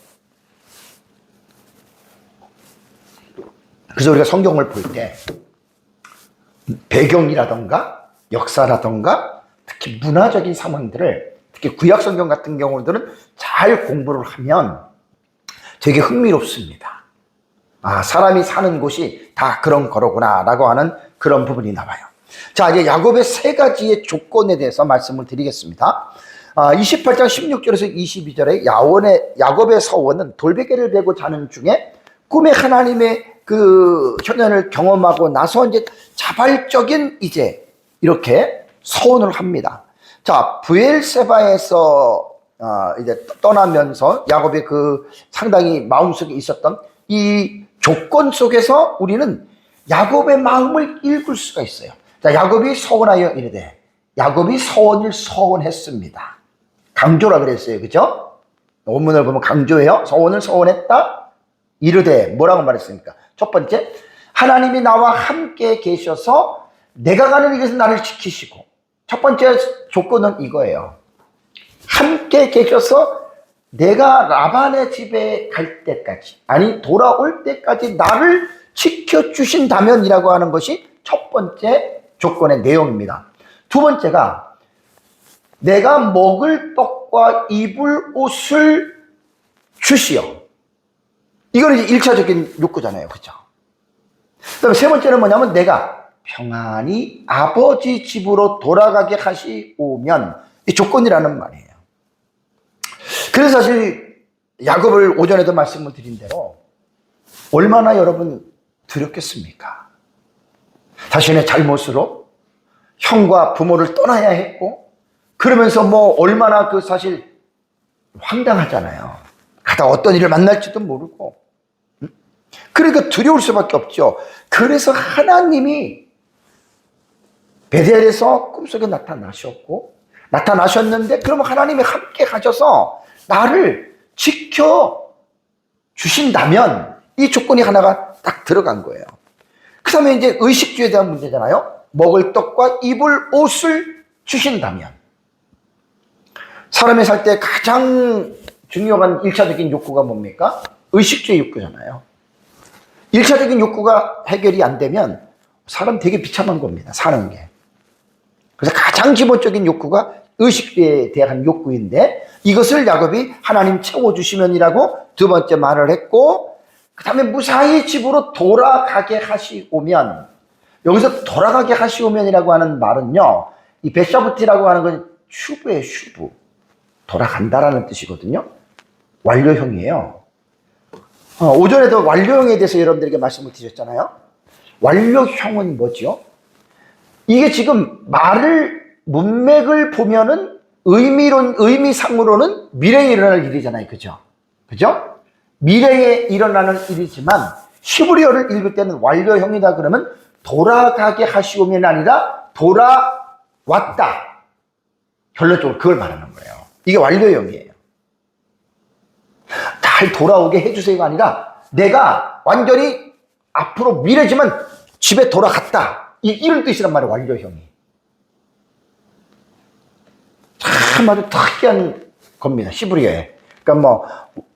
[SPEAKER 1] 그래서 우리가 성경을 볼 때 배경이라던가 역사라던가 특히 문화적인 상황들을 특히 구약 성경 같은 경우들은 잘 공부를 하면 되게 흥미롭습니다. 사람이 사는 곳이 다 그런 거로구나 라고 하는 그런 부분이 나와요. 자, 이제 야곱의 세 가지의 조건에 대해서 말씀을 드리겠습니다. 28장 16절에서 22절에 야곱의 서원은 돌베개를 베고 자는 중에 꿈에 하나님의 그 현현을 경험하고 나서 이제 자발적인 이제 이렇게 서원을 합니다. 자, 브엘세바에서 이제 떠나면서 야곱의 그 상당히 마음속에 있었던 이 조건 속에서 우리는 야곱의 마음을 읽을 수가 있어요. 자, 야곱이 서원하여 이르되, 야곱이 서원을 서원했습니다. 강조라 그랬어요. 그죠? 원문을 보면 강조해요. 서원을 서원했다. 이르되 뭐라고 말했습니까? 첫 번째, 하나님이 나와 함께 계셔서 내가 가는 이 길에서 나를 지키시고, 첫 번째 조건은 이거예요. 함께 계셔서 내가 라반의 집에 갈 때까지, 아니 돌아올 때까지 나를 지켜주신다면이라고 하는 것이 첫 번째 조건의 내용입니다. 두 번째가 내가 먹을 떡과 입을 옷을 주시오. 이거는 이제 1차적인 욕구잖아요. 그죠? 그 다음에 세 번째는 뭐냐면 내가 평안히 아버지 집으로 돌아가게 하시오면, 이 조건이라는 말이에요. 그래서 사실 야곱을 오전에도 말씀을 드린 대로 얼마나 여러분 두렵겠습니까? 자신의 잘못으로 형과 부모를 떠나야 했고, 그러면서 뭐 얼마나 그 사실 황당하잖아요. 가다 어떤 일을 만날지도 모르고. 그러니까 두려울 수밖에 없죠. 그래서 하나님이 베델에서 꿈속에 나타나셨는데 그러면 하나님이 함께 가셔서 나를 지켜주신다면 이 조건이 하나가 딱 들어간 거예요. 그 다음에 이제 의식주에 대한 문제잖아요. 먹을 떡과 입을 옷을 주신다면. 사람이 살 때 가장 중요한 1차적인 욕구가 뭡니까? 의식주의 욕구잖아요. 1차적인 욕구가 해결이 안 되면 사람 되게 비참한 겁니다. 사는 게. 그래서 가장 기본적인 욕구가 의식주에 대한 욕구인데 이것을 야곱이 하나님 채워주시면이라고 두 번째 말을 했고, 그 다음에 무사히 집으로 돌아가게 하시오면, 여기서 돌아가게 하시오면이라고 하는 말은요, 이 베샤부티라고 하는 건 슈브예요. 슈브. 돌아간다라는 뜻이거든요. 완료형이에요. 오전에도 완료형에 대해서 여러분들에게 말씀을 드렸잖아요. 완료형은 뭐죠? 이게 지금 문맥을 보면은 의미상으로는 미래에 일어날 일이잖아요. 그죠? 그죠? 미래에 일어나는 일이지만 히브리어를 읽을 때는 완료형이다 그러면 돌아가게 하시오면 아니라 돌아왔다. 결론적으로 그걸 말하는 거예요. 이게 완료형이에요. 잘 돌아오게 해주세요가 아니라 내가 완전히 앞으로 미래지만 집에 돌아갔다. 이런 뜻이란 말이에요, 완료형이. 참 아주 특이한 겁니다, 히브리어에. 그러니까 뭐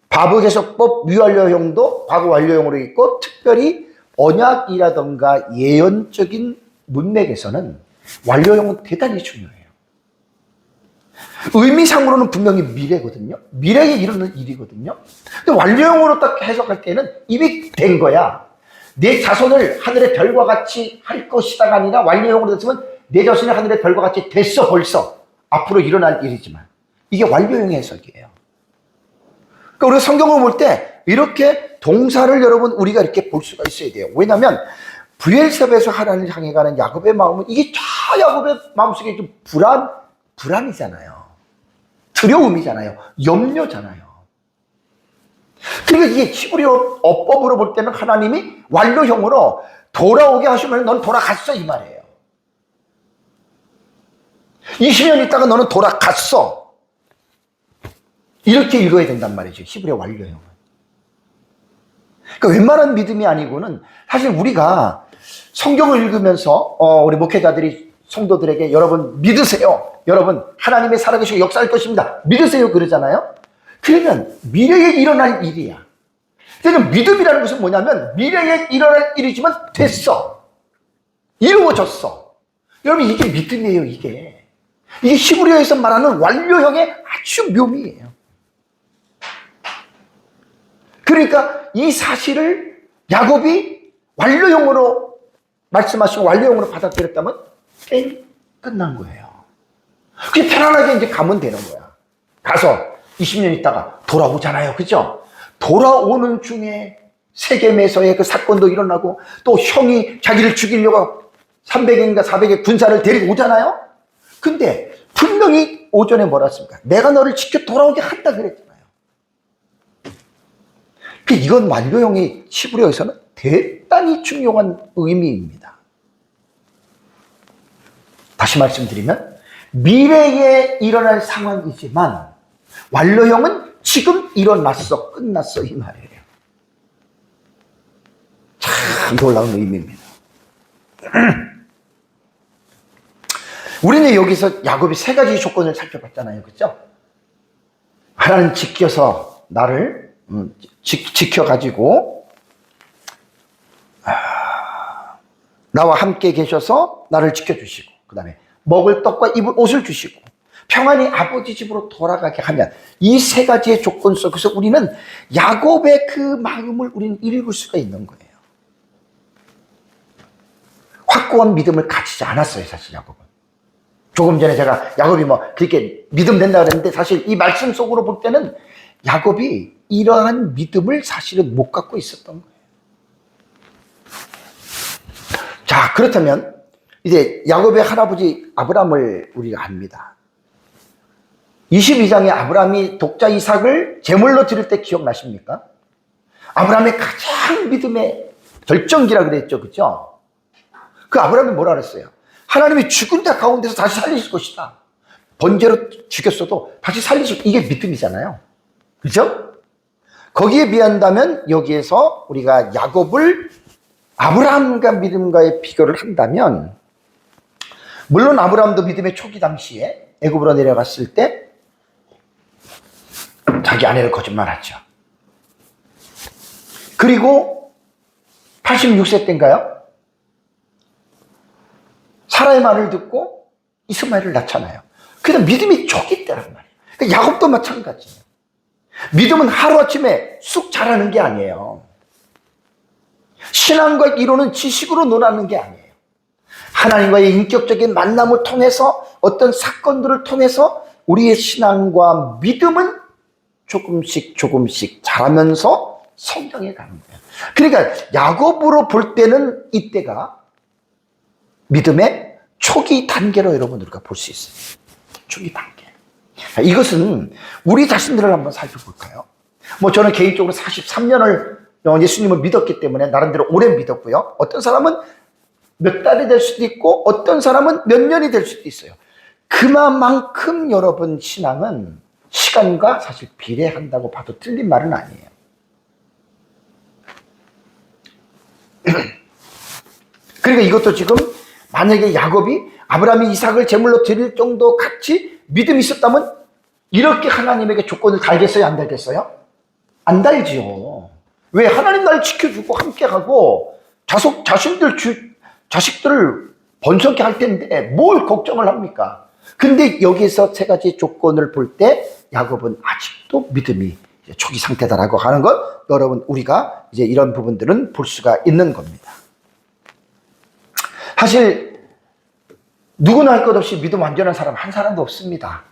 [SPEAKER 1] 바브개석법 미완료형도 과거 완료형으로 있고, 특별히 언약이라던가 예언적인 문맥에서는 완료형은 대단히 중요해요. 의미상으로는 분명히 미래거든요. 미래에 이르는 일이거든요. 근데 완료형으로 딱 해석할 때는 이미 된 거야. 내 자손을 하늘의 별과 같이 할 것이다가 아니라, 완료형으로 됐으면 내 자손이 하늘의 별과 같이 됐어, 벌써. 앞으로 일어날 일이지만. 이게 완료형의 해석이에요. 그러니까 우리가 성경을 볼 때 이렇게 동사를 여러분 우리가 이렇게 볼 수가 있어야 돼요. 왜냐하면 브엘셉에서 하나님을 향해 가는 야곱의 마음은, 이게 다 야곱의 마음속에 좀 불안이잖아요. 두려움이잖아요. 염려잖아요. 그러니까 이게 히브리어 어법으로 볼 때는 하나님이 완료형으로 돌아오게 하시면 넌 돌아갔어, 이 말이에요. 20년 있다가 너는 돌아갔어. 이렇게 읽어야 된단 말이죠, 히브리어 완료형은. 그러니까 웬만한 믿음이 아니고는, 사실 우리가 성경을 읽으면서 우리 목회자들이 성도들에게 여러분 믿으세요, 여러분 하나님의 살아계시고 역사할 것입니다, 믿으세요 그러잖아요. 그러면 미래에 일어날 일이야. 그러니까 믿음이라는 것은 뭐냐면, 미래에 일어날 일이지만 됐어, 이루어졌어. 여러분 이게 믿음이에요. 이게 히브리어에서 말하는 완료형의 아주 묘미예요. 그러니까 이 사실을 야곱이 완료형으로 말씀하시고 완료형으로 받아들였다면 게임 끝난 거예요. 그게 편안하게 이제 가면 되는 거야. 가서 20년 있다가 돌아오잖아요, 그죠? 돌아오는 중에 세겜에서의 그 사건도 일어나고, 또 형이 자기를 죽이려고 300인가 400의 군사를 데리고 오잖아요. 근데 분명히 오전에 뭐라 했습니까? 내가 너를 지켜 돌아오게 한다 그랬잖아요. 이건 완료형의 히브리어에서는 대단히 중요한 의미입니다. 다시 말씀드리면, 미래에 일어날 상황이지만 완료형은 지금 일어났어, 끝났어, 이 말이에요. 참 놀라운 의미입니다. 우리는 여기서 야곱이 세 가지 조건을 살펴봤잖아요, 그렇죠? 하나님 지켜서 나를 지켜가지고 나와 함께 계셔서 나를 지켜주시고, 그 다음에 먹을 떡과 입을 옷을 주시고 평안히 아버지 집으로 돌아가게 하면, 이 세 가지의 조건 속에서 우리는 야곱의 그 마음을 우리는 읽을 수가 있는 거예요. 확고한 믿음을 가지지 않았어요, 사실 야곱은. 조금 전에 제가 야곱이 뭐 그렇게 믿음 된다 그랬는데, 사실 이 말씀 속으로 볼 때는 야곱이 이러한 믿음을 사실은 못 갖고 있었던 거예요. 자, 그렇다면 이제 야곱의 할아버지 아브라함을 우리가 압니다. 22장에 아브라함이 독자 이삭을 제물로 드릴 때 기억나십니까? 아브라함의 가장 믿음의 결정기라 그랬죠, 그죠? 그 아브라함이 뭐라 그랬어요? 하나님이 죽은 자 가운데서 다시 살리실 것이다. 번제로 죽였어도 다시 살리실, 이게 믿음이잖아요, 그죠? 거기에 비한다면, 여기에서 우리가 야곱을 아브라함과 믿음과의 비교를 한다면, 물론 아브라함도 믿음의 초기 당시에 애굽으로 내려갔을 때 자기 아내를 거짓말하죠. 그리고 86세 때인가요? 사라의 말을 듣고 이스마엘을 낳잖아요. 그냥 믿음이 초기 때란 말이에요. 그러니까 야곱도 마찬가지예요. 믿음은 하루아침에 쑥 자라는 게 아니에요. 신앙과 이론은 지식으로 논하는 게 아니에요. 하나님과의 인격적인 만남을 통해서, 어떤 사건들을 통해서 우리의 신앙과 믿음은 조금씩 자라면서 성장해 가는 거예요. 그러니까 야곱으로 볼 때는 이때가 믿음의 초기 단계로 여러분 우리가 볼 수 있어요. 초기 단계. 이것은 우리 자신들을 한번 살펴볼까요? 뭐 저는 개인적으로 43년을 예수님을 믿었기 때문에 나름대로 오래 믿었고요. 어떤 사람은 몇 달이 될 수도 있고, 어떤 사람은 몇 년이 될 수도 있어요. 그만큼 여러분 신앙은 시간과 사실 비례한다고 봐도 틀린 말은 아니에요. 그러니까 이것도 지금 만약에 야곱이 아브라함이 이삭을 제물로 드릴 정도 같이 믿음이 있었다면 이렇게 하나님에게 조건을 달겠어요? 안 달겠어요? 안 달지요. 왜? 하나님 날 지켜주고 함께하고 자식들을 번성케 할 텐데 뭘 걱정을 합니까? 근데 여기서 세 가지 조건을 볼 때 야곱은 아직도 믿음이 초기 상태다라고 하는 것, 여러분 우리가 이제 이런 부분들은 볼 수가 있는 겁니다. 사실 누구나 할 것 없이 믿음 완전한 사람 한 사람도 없습니다.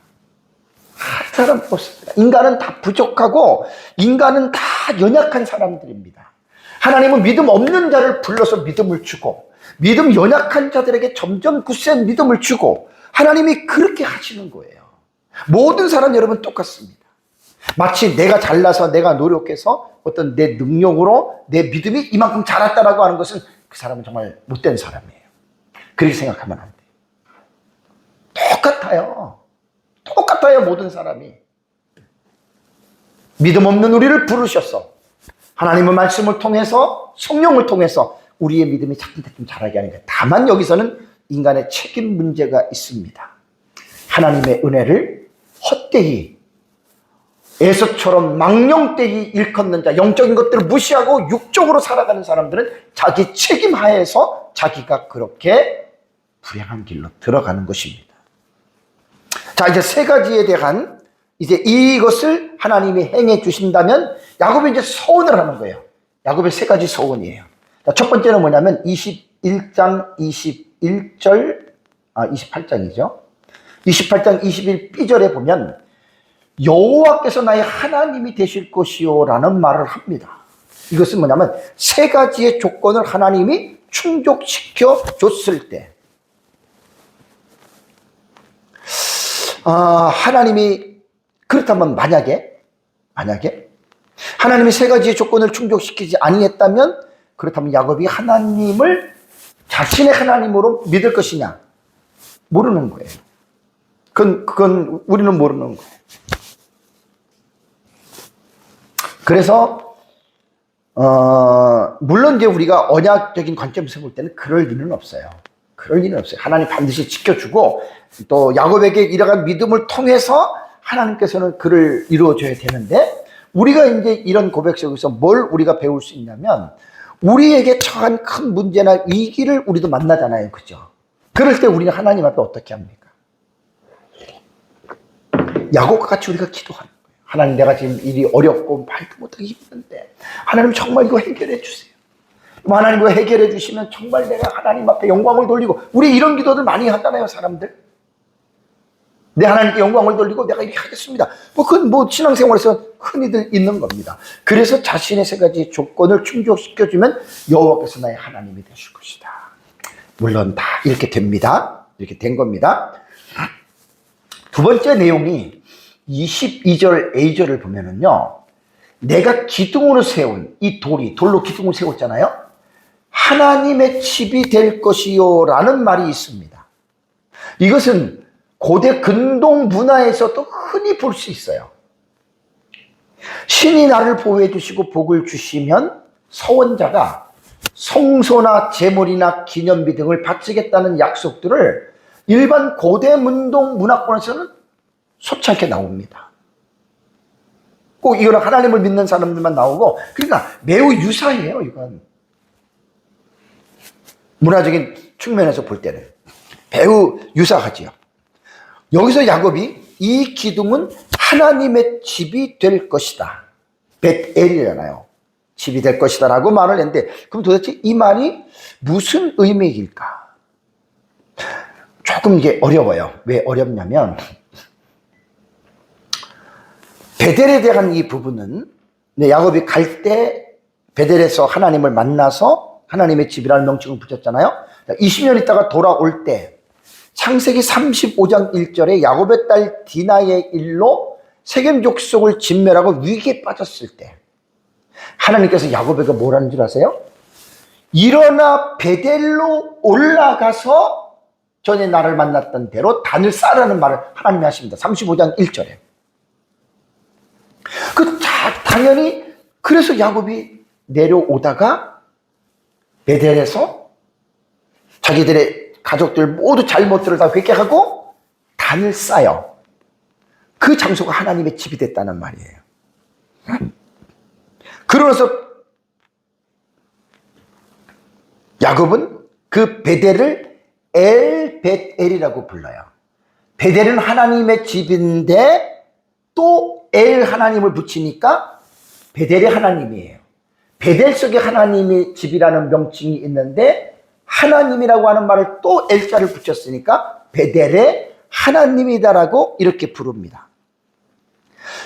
[SPEAKER 1] 한 사람도 없습니다. 인간은 다 부족하고 인간은 다 연약한 사람들입니다. 하나님은 믿음 없는 자를 불러서 믿음을 주고 믿음 연약한 자들에게 점점 굳센 믿음을 주고 하나님이 그렇게 하시는 거예요. 모든 사람 여러분 똑같습니다. 마치 내가 잘나서 내가 노력해서 어떤 내 능력으로 내 믿음이 이만큼 자랐다라고 하는 것은 그 사람은 정말 못된 사람이에요. 그렇게 생각하면 안 돼요. 똑같아요 모든 사람이. 믿음 없는 우리를 부르셔서 하나님의 말씀을 통해서 성령을 통해서 우리의 믿음이 차츰차츰 자라게 하는 거예요. 다만 여기서는 인간의 책임 문제가 있습니다. 하나님의 은혜를 헛되이 에서처럼 망령되이 일컫는 자, 영적인 것들을 무시하고 육적으로 살아가는 사람들은 자기 책임 하에서 자기가 그렇게 불행한 길로 들어가는 것입니다. 자, 이제 세 가지에 대한 이제 이것을 하나님이 행해 주신다면 야곱이 이제 서원을 하는 거예요. 야곱의 세 가지 서원이에요. 자, 첫 번째는 뭐냐면 21장 21절, 28장이죠. 28장 21B절에 보면 여호와께서 나의 하나님이 되실 것이요 라는 말을 합니다. 이것은 뭐냐면 세 가지의 조건을 하나님이 충족시켜 줬을 때 하나님이 그렇다면 만약에 하나님이 세 가지의 조건을 충족시키지 아니했다면 그렇다면 야곱이 하나님을 자신의 하나님으로 믿을 것이냐 모르는 거예요. 그건 우리는 모르는 거예요. 그래서 물론 이제 우리가 언약적인 관점에서 볼 때는 그럴 리는 없어요. 하나님 반드시 지켜주고 또 야곱에게 이러한 믿음을 통해서 하나님께서는 그를 이루어줘야 되는데 우리가 이제 이런 고백 속에서 뭘 우리가 배울 수 있냐면 우리에게 처한 큰 문제나 위기를 우리도 만나잖아요. 그죠? 그럴 때 우리는 하나님 앞에 어떻게 합니까? 야곱과 같이 우리가 기도하는 거예요. 하나님, 내가 지금 일이 어렵고 말도 못하기 힘든데 하나님 정말 이거 해결해 주세요. 하나님 이거 해결해 주시면 정말 내가 하나님 앞에 영광을 돌리고, 우리 이런 기도들 많이 하잖아요, 사람들. 내 하나님께 영광을 돌리고 내가 이렇게 하겠습니다. 그건 신앙생활에서 흔히들 있는 겁니다. 그래서 자신의 세 가지 조건을 충족시켜주면 여호와께서 나의 하나님이 되실 것이다. 물론 다 이렇게 됩니다. 이렇게 된 겁니다. 두 번째 내용이 22절 A절을 보면은요, 내가 기둥으로 세운 이 돌로 기둥을 세웠잖아요. 하나님의 집이 될 것이요 라는 말이 있습니다. 이것은 고대 근동 문화에서도 흔히 볼 수 있어요. 신이 나를 보호해 주시고 복을 주시면 서원자가 성소나 제물이나 기념비 등을 바치겠다는 약속들을 일반 고대 문동 문화권에서는 소차게 나옵니다. 꼭 이거는 하나님을 믿는 사람들만 나오고, 그러니까 매우 유사해요. 이건 문화적인 측면에서 볼 때는 매우 유사하지요. 여기서 야곱이 이 기둥은 하나님의 집이 될 것이다, 벳엘이잖아요. 집이 될 것이다 라고 말을 했는데, 그럼 도대체 이 말이 무슨 의미일까? 조금 이게 어려워요. 왜 어렵냐면, 베델에 대한 이 부분은 야곱이 갈 때 베델에서 하나님을 만나서 하나님의 집이라는 명칭을 붙였잖아요. 20년 있다가 돌아올 때 창세기 35장 1절에 야곱의 딸 디나의 일로 세겜 족속을 진멸하고 위기에 빠졌을 때 하나님께서 야곱에게 뭐라는 줄 아세요? 일어나 베델로 올라가서 전에 나를 만났던 대로 단을 쌓으라는 말을 하나님이 하십니다. 35장 1절에. 당연히 그래서 야곱이 내려오다가 베델에서 자기들의 가족들 모두 잘못들을 다 회개하고 단을 쌓여 그 장소가 하나님의 집이 됐다는 말이에요. 그러면서 야곱은 그 베델을 엘벳엘이라고 불러요. 베델은 하나님의 집인데 또 엘 하나님을 붙이니까 베델이 하나님이에요. 베델 속에 하나님의 집이라는 명칭이 있는데 하나님이라고 하는 말을 또 엘자를 붙였으니까 베델의 하나님이다라고 이렇게 부릅니다.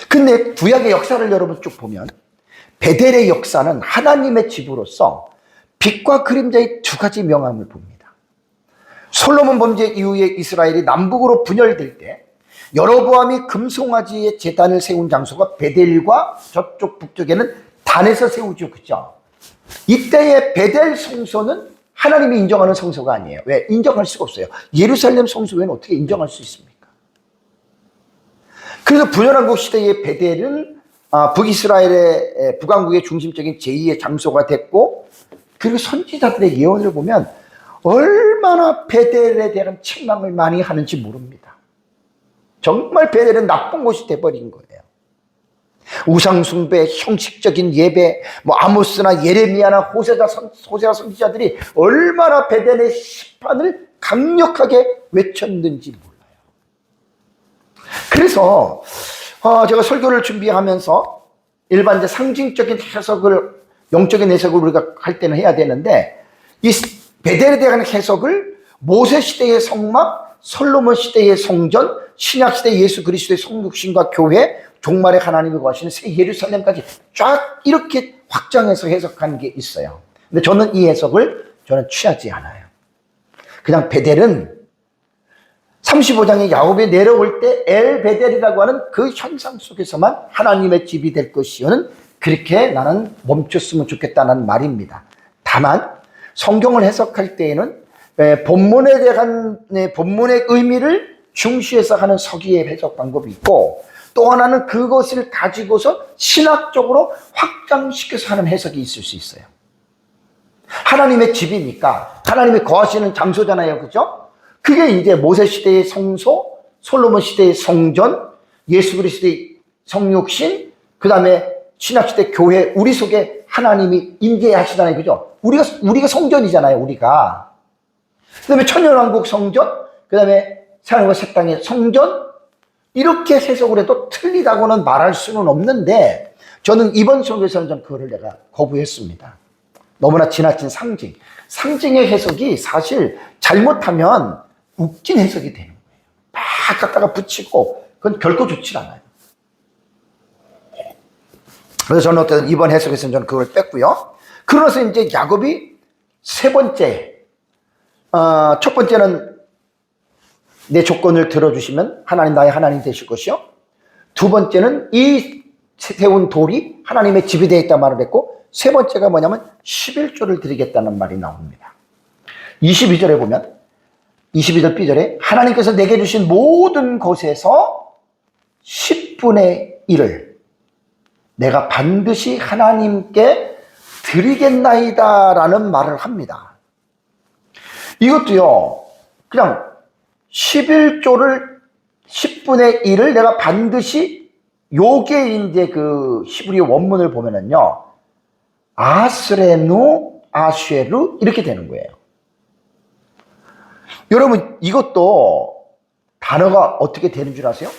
[SPEAKER 1] 근데 구약의 역사를 여러분 쭉 보면 베델의 역사는 하나님의 집으로서 빛과 그림자의 두 가지 명암을 봅니다. 솔로몬 범죄 이후에 이스라엘이 남북으로 분열될 때 여로보암이 금송아지의 제단을 세운 장소가 베델과 저쪽 북쪽에는 단에서 세우죠. 그죠? 이때의 베델 성소는 하나님이 인정하는 성소가 아니에요. 왜? 인정할 수가 없어요. 예루살렘 성소 외에는 어떻게 인정할 수 있습니까? 그래서 분열왕국 시대의 베델은 북이스라엘의 북왕국의 중심적인 제2의 장소가 됐고, 그리고 선지자들의 예언을 보면 얼마나 베델에 대한 책망을 많이 하는지 모릅니다. 정말 베델은 나쁜 곳이 돼버린 거예요. 우상숭배, 형식적인 예배, 아모스나 예레미야나 호세아 선지자들이 얼마나 베델의 심판을 강력하게 외쳤는지 몰라요. 그래서 제가 설교를 준비하면서 일반 이제 상징적인 해석을, 영적인 해석을 우리가 할 때는 해야 되는데, 이 베델에 대한 해석을 모세 시대의 성막, 솔로몬 시대의 성전, 신약 시대 예수 그리스도의 성육신과 교회, 종말의 하나님이 거하시는 새 예루살렘까지 쫙 이렇게 확장해서 해석한 게 있어요. 근데 저는 이 해석을 취하지 않아요. 그냥 베델은 35장의 야곱이 내려올 때 엘베델이라고 하는 그 현상 속에서만 하나님의 집이 될 것이요는 그렇게 나는 멈췄으면 좋겠다는 말입니다. 다만 성경을 해석할 때에는 본문에 대한 본문의 의미를 중시해서 하는 서기의 해석 방법이 있고, 또 하나는 그것을 가지고서 신학적으로 확장시켜서 하는 해석이 있을 수 있어요. 하나님의 집이니까 하나님이 거하시는 장소잖아요. 그죠? 그게 이제 모세 시대의 성소, 솔로몬 시대의 성전, 예수 그리스도의 성육신, 그 다음에 신약 시대 교회, 우리 속에 하나님이 임재하시잖아요. 그죠? 우리가 성전이잖아요. 우리가. 그 다음에 천년왕국 성전, 그 다음에 새하늘과 새 땅의 성전, 이렇게 해석을 해도 틀리다고는 말할 수는 없는데, 저는 이번 설교에서는 좀 그거를 내가 거부했습니다. 너무나 지나친 상징의 해석이 사실 잘못하면 웃긴 해석이 되는 거예요. 막 갖다가 붙이고 그건 결코 좋지 않아요. 그래서 저는 어떤 이번 해석에서는 저는 그걸 뺐고요. 그러면서 이제 야곱이 세 번째, 첫 번째는 내 조건을 들어주시면 하나님 나의 하나님 되실 것이요. 두 번째는 이 세운 돌이 하나님의 집이 되어 있다 말을 했고, 세 번째가 뭐냐면 11조를 드리겠다는 말이 나옵니다. 22절에 보면 22절 B절에 하나님께서 내게 주신 모든 것에서 10분의 1을 내가 반드시 하나님께 드리겠나이다 라는 말을 합니다. 이것도요, 그냥 11조를 10분의 1을 내가 반드시, 요게 이제 그 히브리 원문을 보면은요, 아스레누, 아쉐루 이렇게 되는 거예요. 여러분, 이것도 단어가 어떻게 되는 줄 아세요?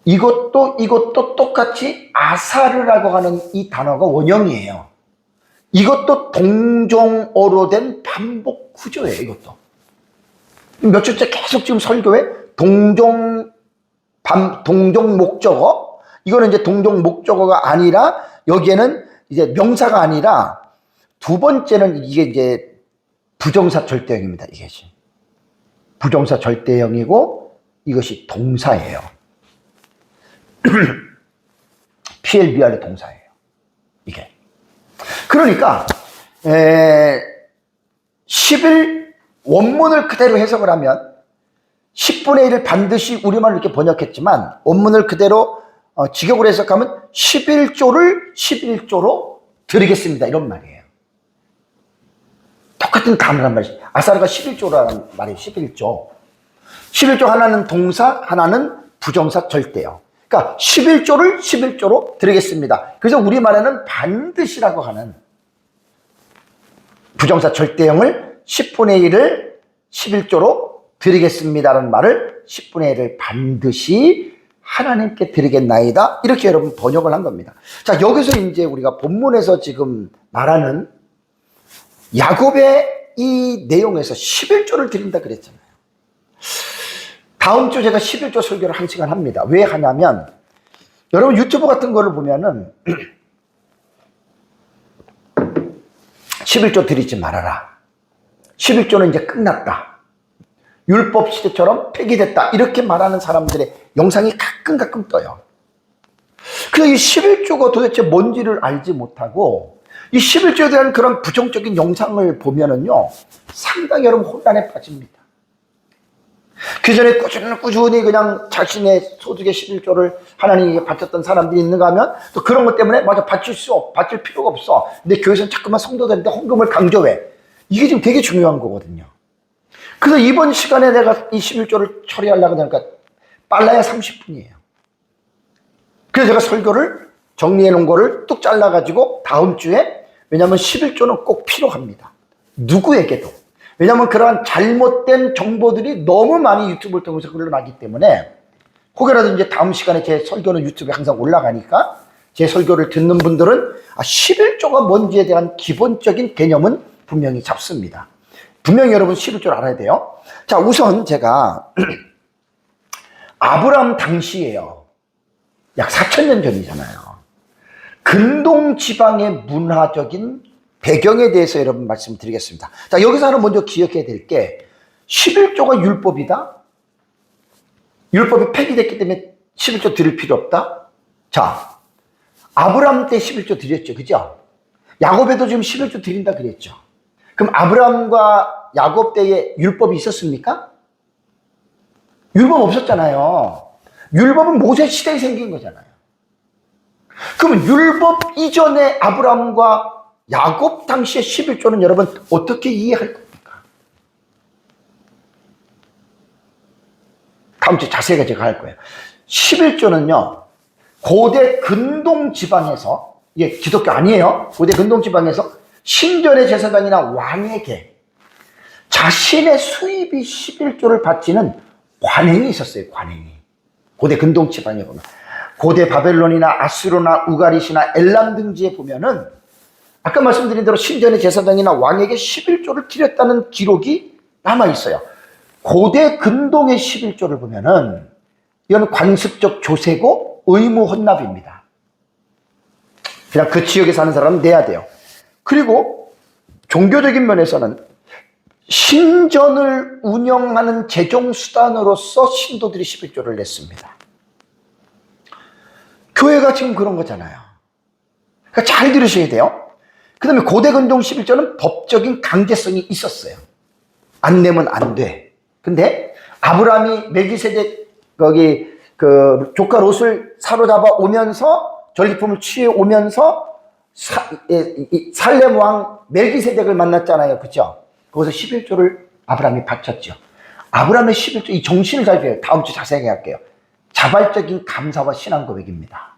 [SPEAKER 1] 이것도 똑같이 아사르라고 하는 이 단어가 원형이에요. 이것도 동종어로 된 반복 구조예요. 이것도 몇 주째 계속 지금 설교에 동종 목적어, 이거는 이제 동종 목적어가 아니라 여기에는 이제 명사가 아니라 두 번째는 이게 이제 부정사 절대형입니다. 이게 부정사 절대형이고 이것이 동사예요. PLBR의 동사예요. 이게. 그러니까 10일 원문을 그대로 해석을 하면 10분의 1을 반드시 우리말로 이렇게 번역했지만 원문을 그대로 직역으로 해석하면 11조를 11조로 드리겠습니다. 이런 말이에요. 똑같은 단어란 말이지. 아사르가 11조라는 말이에요. 11조. 11조 하나는 동사, 하나는 부정사 절대요. 그러니까 11조를 11조로 드리겠습니다. 그래서 우리말에는 반드시라고 하는 부정사 절대형을 10분의 1을 11조로 드리겠습니다라는 말을 10분의 1을 반드시 하나님께 드리겠나이다. 이렇게 여러분 번역을 한 겁니다. 자, 여기서 이제 우리가 본문에서 지금 말하는 야곱의 이 내용에서 11조를 드린다 그랬잖아요. 다음 주 제가 11조 설교를 1시간 합니다. 왜 하냐면 여러분 유튜브 같은 거를 보면은 11조 드리지 말아라. 11조는 이제 끝났다. 율법 시대처럼 폐기됐다. 이렇게 말하는 사람들의 영상이 가끔 떠요. 그래서 이 11조가 도대체 뭔지를 알지 못하고 이 11조에 대한 그런 부정적인 영상을 보면은요, 상당히 여러분 혼란에 빠집니다. 그 전에 꾸준히 그냥 자신의 소득의 11조를 하나님에게 바쳤던 사람들이 있는가 하면 또 그런 것 때문에 맞아, 바칠 필요가 없어. 근데 교회에서는 자꾸만 성도들한테 헌금을 강조해. 이게 지금 되게 중요한 거거든요. 그래서 이번 시간에 내가 이 11조를 처리하려고 하니까 빨라야 30분이에요. 그래서 제가 설교를 정리해 놓은 거를 뚝 잘라가지고 다음 주에, 왜냐하면 11조는 꼭 필요합니다. 누구에게도. 왜냐하면 그러한 잘못된 정보들이 너무 많이 유튜브를 통해서 흘러나기 때문에, 혹여라도 이제 다음 시간에 제 설교는 유튜브에 항상 올라가니까 제 설교를 듣는 분들은 11조가 뭔지에 대한 기본적인 개념은 분명히 잡습니다. 분명히 여러분 11조를 알아야 돼요. 자, 우선 제가 아브라함 당시에요. 약 4,000년 전이잖아요. 근동 지방의 문화적인 배경에 대해서 여러분 말씀드리겠습니다. 자, 여기서 하나 먼저 기억해야 될 게 11조가 율법이다. 율법이 폐기됐기 때문에 11조 드릴 필요 없다. 자, 아브라함 때 11조 드렸죠. 그죠? 야곱에도 지금 11조 드린다 그랬죠. 그럼 아브라함과 야곱 때에 율법이 있었습니까? 율법 없었잖아요. 율법은 모세 시대에 생긴 거잖아요. 그러면 율법 이전에 아브라함과 야곱 당시의 11조는 여러분 어떻게 이해할 겁니까? 다음 주에 자세하게 제가 할 거예요. 11조는요, 고대 근동 지방에서, 이게 기독교 아니에요. 고대 근동 지방에서 신전의 제사장이나 왕에게 자신의 수입이 11조를 바치는 관행이 있었어요. 관행이. 고대 근동 지방에 보면. 고대 바벨론이나 아수르나 우가리시나 엘람 등지에 보면은 아까 말씀드린 대로 신전의 제사장이나 왕에게 11조를 드렸다는 기록이 남아있어요. 고대 근동의 11조를 보면은 이건 관습적 조세고 의무 헌납입니다. 그냥 그 지역에 사는 사람은 내야 돼요. 그리고 종교적인 면에서는 신전을 운영하는 재정수단으로서 신도들이 11조를 냈습니다. 교회가 지금 그런 거잖아요. 그러니까 잘 들으셔야 돼요. 그 다음에 고대 근동 11조는 법적인 강제성이 있었어요. 안 내면 안 돼. 근데 아브라함이 멜기세덱 거기 그 조카 롯을 사로잡아 오면서 전리품을 취해 오면서 살렘 왕 멜기세덱을 만났잖아요. 그죠? 거기서 11조를 아브라함이 바쳤죠. 아브라함의 11조, 이 정신을 잘 배워요. 다음 주 자세하게 할게요. 자발적인 감사와 신앙 고백입니다.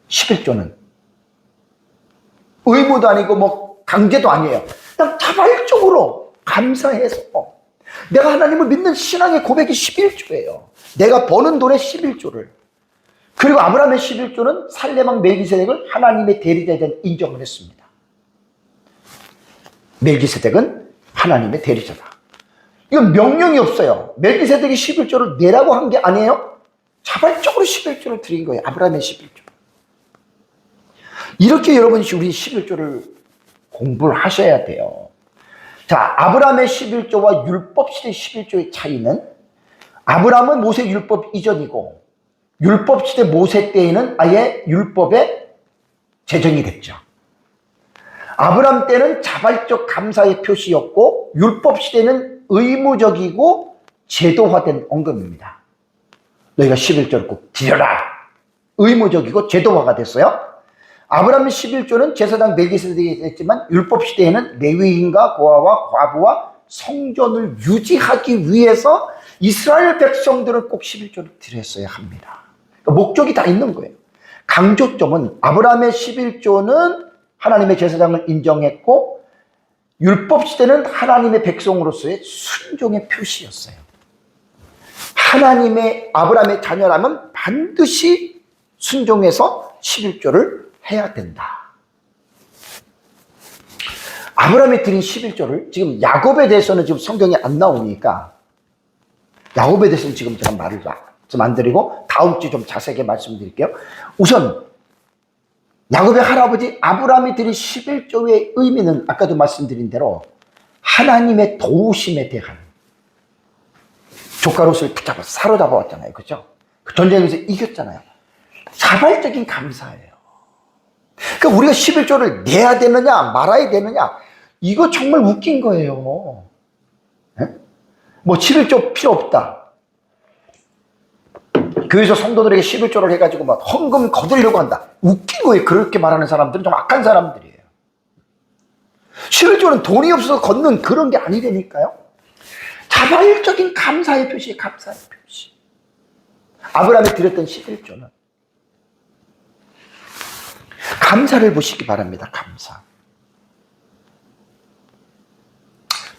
[SPEAKER 1] 11조는 의무도 아니고 뭐 강제도 아니에요. 그냥 자발적으로 감사해서 내가 하나님을 믿는 신앙의 고백이 11조예요. 내가 버는 돈의 11조를. 그리고 아브라함의 11조는 살레망 멜기세덱을 하나님의 대리자에 대한 인정을 했습니다. 멜기세덱은 하나님의 대리자다. 이건 명령이 없어요. 멜기세덱이 11조를 내라고 한 게 아니에요. 자발적으로 11조를 드린 거예요. 아브라함의 11조. 이렇게 여러분이 우리 11조를 공부를 하셔야 돼요. 자, 아브라함의 11조와 율법시대 11조의 차이는, 아브라함은 모세 율법 이전이고 율법시대 모세 때에는 아예 율법에 제정이 됐죠. 아브라함 때는 자발적 감사의 표시였고 율법시대는 의무적이고 제도화된 언급입니다. 너희가 11조를 꼭 드려라. 의무적이고 제도화가 됐어요. 아브라함의 11조는 제사장 멜기세덱이 했지만 율법 시대에는 레위인과 고아와 과부와 성전을 유지하기 위해서 이스라엘 백성들은 꼭 11조를 드렸어야 합니다. 그러니까 목적이 다 있는 거예요. 강조점은 아브라함의 11조는 하나님의 제사장을 인정했고 율법 시대는 하나님의 백성으로서의 순종의 표시였어요. 하나님의 아브라함의 자녀라면 반드시 순종해서 11조를 해야 된다. 아브라함이 드린 11조를 지금 야곱에 대해서는 지금 성경에 안 나오니까 야곱에 대해서는 지금 제가 말을 좀 안 드리고 다음 주 좀 자세하게 말씀드릴게요. 우선 야곱의 할아버지 아브라함이 드린 11조의 의미는 아까도 말씀드린 대로 하나님의 도우심에 대한 조카 롯을 붙잡아 사로잡아왔잖아요. 그죠? 그 전쟁에서 이겼잖아요. 자발적인 감사예요. 그러니까 우리가 11조를 내야 되느냐 말아야 되느냐 이거 정말 웃긴 거예요. 네? 뭐 11조 필요 없다. 교회에서 성도들에게 11조를 해가지고 막 헌금 거두려고 한다. 웃긴 거예요. 그렇게 말하는 사람들은 좀 악한 사람들이에요. 11조는 돈이 없어서 걷는 그런 게 아니라니까요. 자발적인 감사의 표시, 감사의 표시. 아브라함이 드렸던 11조는 감사를 보시기 바랍니다. 감사.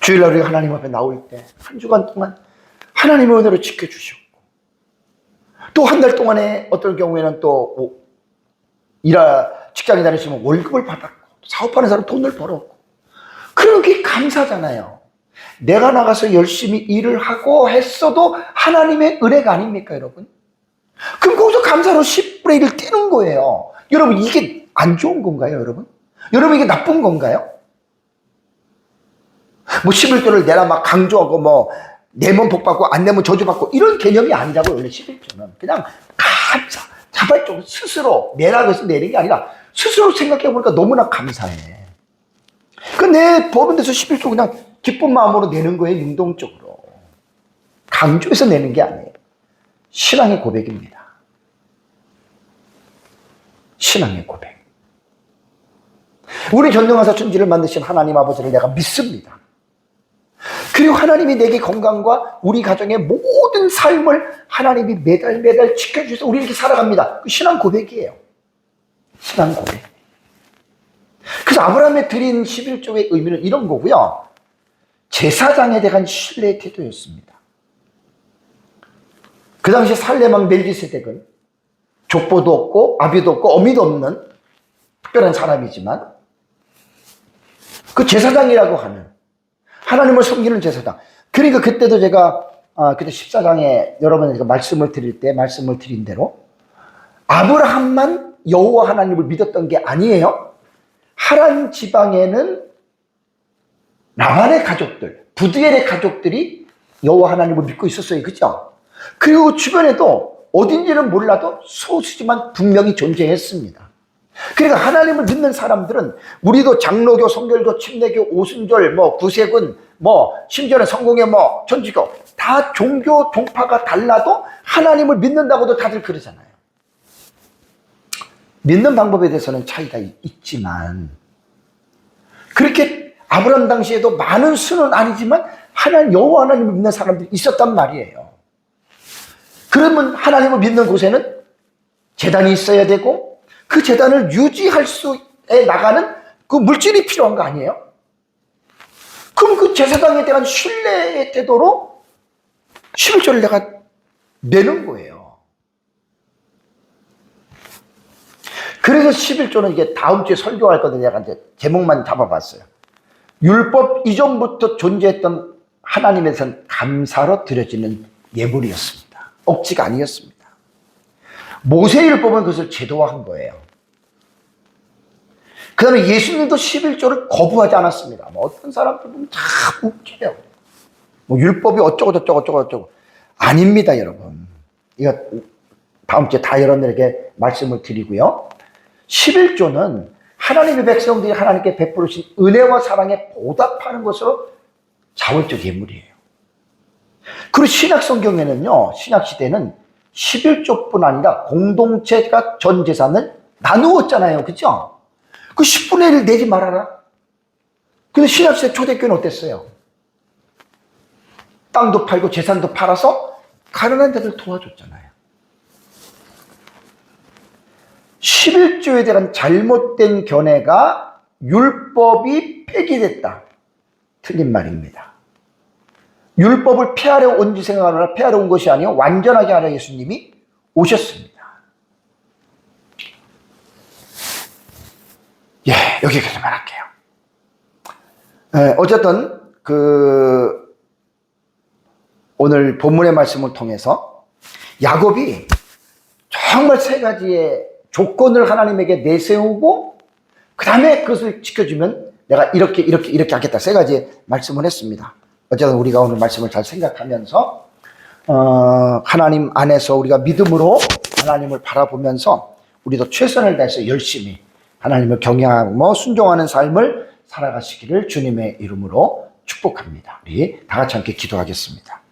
[SPEAKER 1] 주일날 우리가 하나님 앞에 나올 때 한 주간 동안 하나님의 은혜로 지켜주셨고 또 한 달 동안에 어떤 경우에는 또 직장에 다니시면 월급을 받았고 사업하는 사람 돈을 벌었고 그런 게 감사잖아요. 내가 나가서 열심히 일을 하고 했어도 하나님의 은혜가 아닙니까 여러분? 그럼 거기서 감사로 10분의 1을 떼는 거예요. 여러분 이게 안 좋은 건가요 여러분? 여러분 이게 나쁜 건가요? 뭐 11조를 내라 막 강조하고 뭐 내면 복받고 안 내면 저주받고 이런 개념이 아니라고요. 원래 11조는 그냥 감사 자발적으로 스스로 내라고 해서 내는 게 아니라 스스로 생각해 보니까 너무나 감사해. 그 내 버는 데서 11조 그냥 기쁜 마음으로 내는 거예요. 능동적으로 강조해서 내는 게 아니에요. 신앙의 고백입니다. 신앙의 고백. 우리 전능하사 천지를 만드신 하나님 아버지를 내가 믿습니다. 그리고 하나님이 내게 건강과 우리 가정의 모든 삶을 하나님이 매달 지켜주셔서 우리 이렇게 살아갑니다. 신앙 고백이에요. 신앙 고백. 그래서 아브라함에 드린 11조의 의미는 이런 거고요. 제사장에 대한 신뢰의 태도였습니다. 그 당시 살레망 멜기세덱은 족보도 없고 아비도 없고 어미도 없는 특별한 사람이지만 그 제사장이라고 하는 하나님을 섬기는 제사장. 그러니까 그때도 제가 그때 14장에 여러분에게 말씀을 드린 대로 아브라함만 여호와 하나님을 믿었던 게 아니에요. 하란 지방에는 라반의 가족들, 부두엘의 가족들이 여호와 하나님을 믿고 있었어요. 그죠? 그리고 주변에도 어딘지는 몰라도 소수지만 분명히 존재했습니다. 그러니까 하나님을 믿는 사람들은 우리도 장로교, 성결교, 침례교, 오순절, 뭐 구세군, 뭐 심지어는 성공회, 뭐 천주교 다 종교 종파가 달라도 하나님을 믿는다고도 다들 그러잖아요. 믿는 방법에 대해서는 차이가 있지만 그렇게 아브라함 당시에도 많은 수는 아니지만 하나님 여호와 하나님을 믿는 사람들이 있었단 말이에요. 그러면 하나님을 믿는 곳에는 제단이 있어야 되고 그 제단을 유지할 수에 나가는 그 물질이 필요한 거 아니에요? 그럼 그 제사장에 대한 신뢰의 태도로 11조를 내가 내는 거예요. 그래서 11조는 이게 다음 주에 설교할 거든 내가 이제 제목만 잡아봤어요. 율법 이전부터 존재했던 하나님에 대한 감사로 드려지는 예물이었습니다. 억지가 아니었습니다. 모세율법은 그것을 제도화한 거예요. 그 다음에 예수님도 11조를 거부하지 않았습니다. 뭐 어떤 사람들 보면 다 웃겨요. 뭐 율법이 어쩌고. 아닙니다, 여러분. 이거 다음 주에 다 여러분들에게 말씀을 드리고요. 11조는 하나님의 백성들이 하나님께 베풀으신 은혜와 사랑에 보답하는 것으로 자월적 예물이에요. 그리고 신약 성경에는요, 신약 시대는 11조뿐 아니라 공동체가 전 재산을 나누었잖아요. 그죠? 그 10분의 1 내지 말아라. 근데 신약시대 초대교회는 어땠어요? 땅도 팔고 재산도 팔아서 가난한 자들 도와줬잖아요. 11조에 대한 잘못된 견해가 율법이 폐기됐다. 틀린 말입니다. 율법을 폐하려 온지 생각하느라 폐하려 온 것이 아니요 완전하게 하려 예수님이 오셨습니다. 예, 여기까지만 할게요. 어쨌든 오늘 본문의 말씀을 통해서 야곱이 정말 세 가지의 조건을 하나님에게 내세우고 그 다음에 그것을 지켜주면 내가 이렇게 하겠다. 세 가지 말씀을 했습니다. 어쨌든 우리가 오늘 말씀을 잘 생각하면서 하나님 안에서 우리가 믿음으로 하나님을 바라보면서 우리도 최선을 다해서 열심히 하나님을 경외하고 순종하는 삶을 살아가시기를 주님의 이름으로 축복합니다. 우리 다 같이 함께 기도하겠습니다.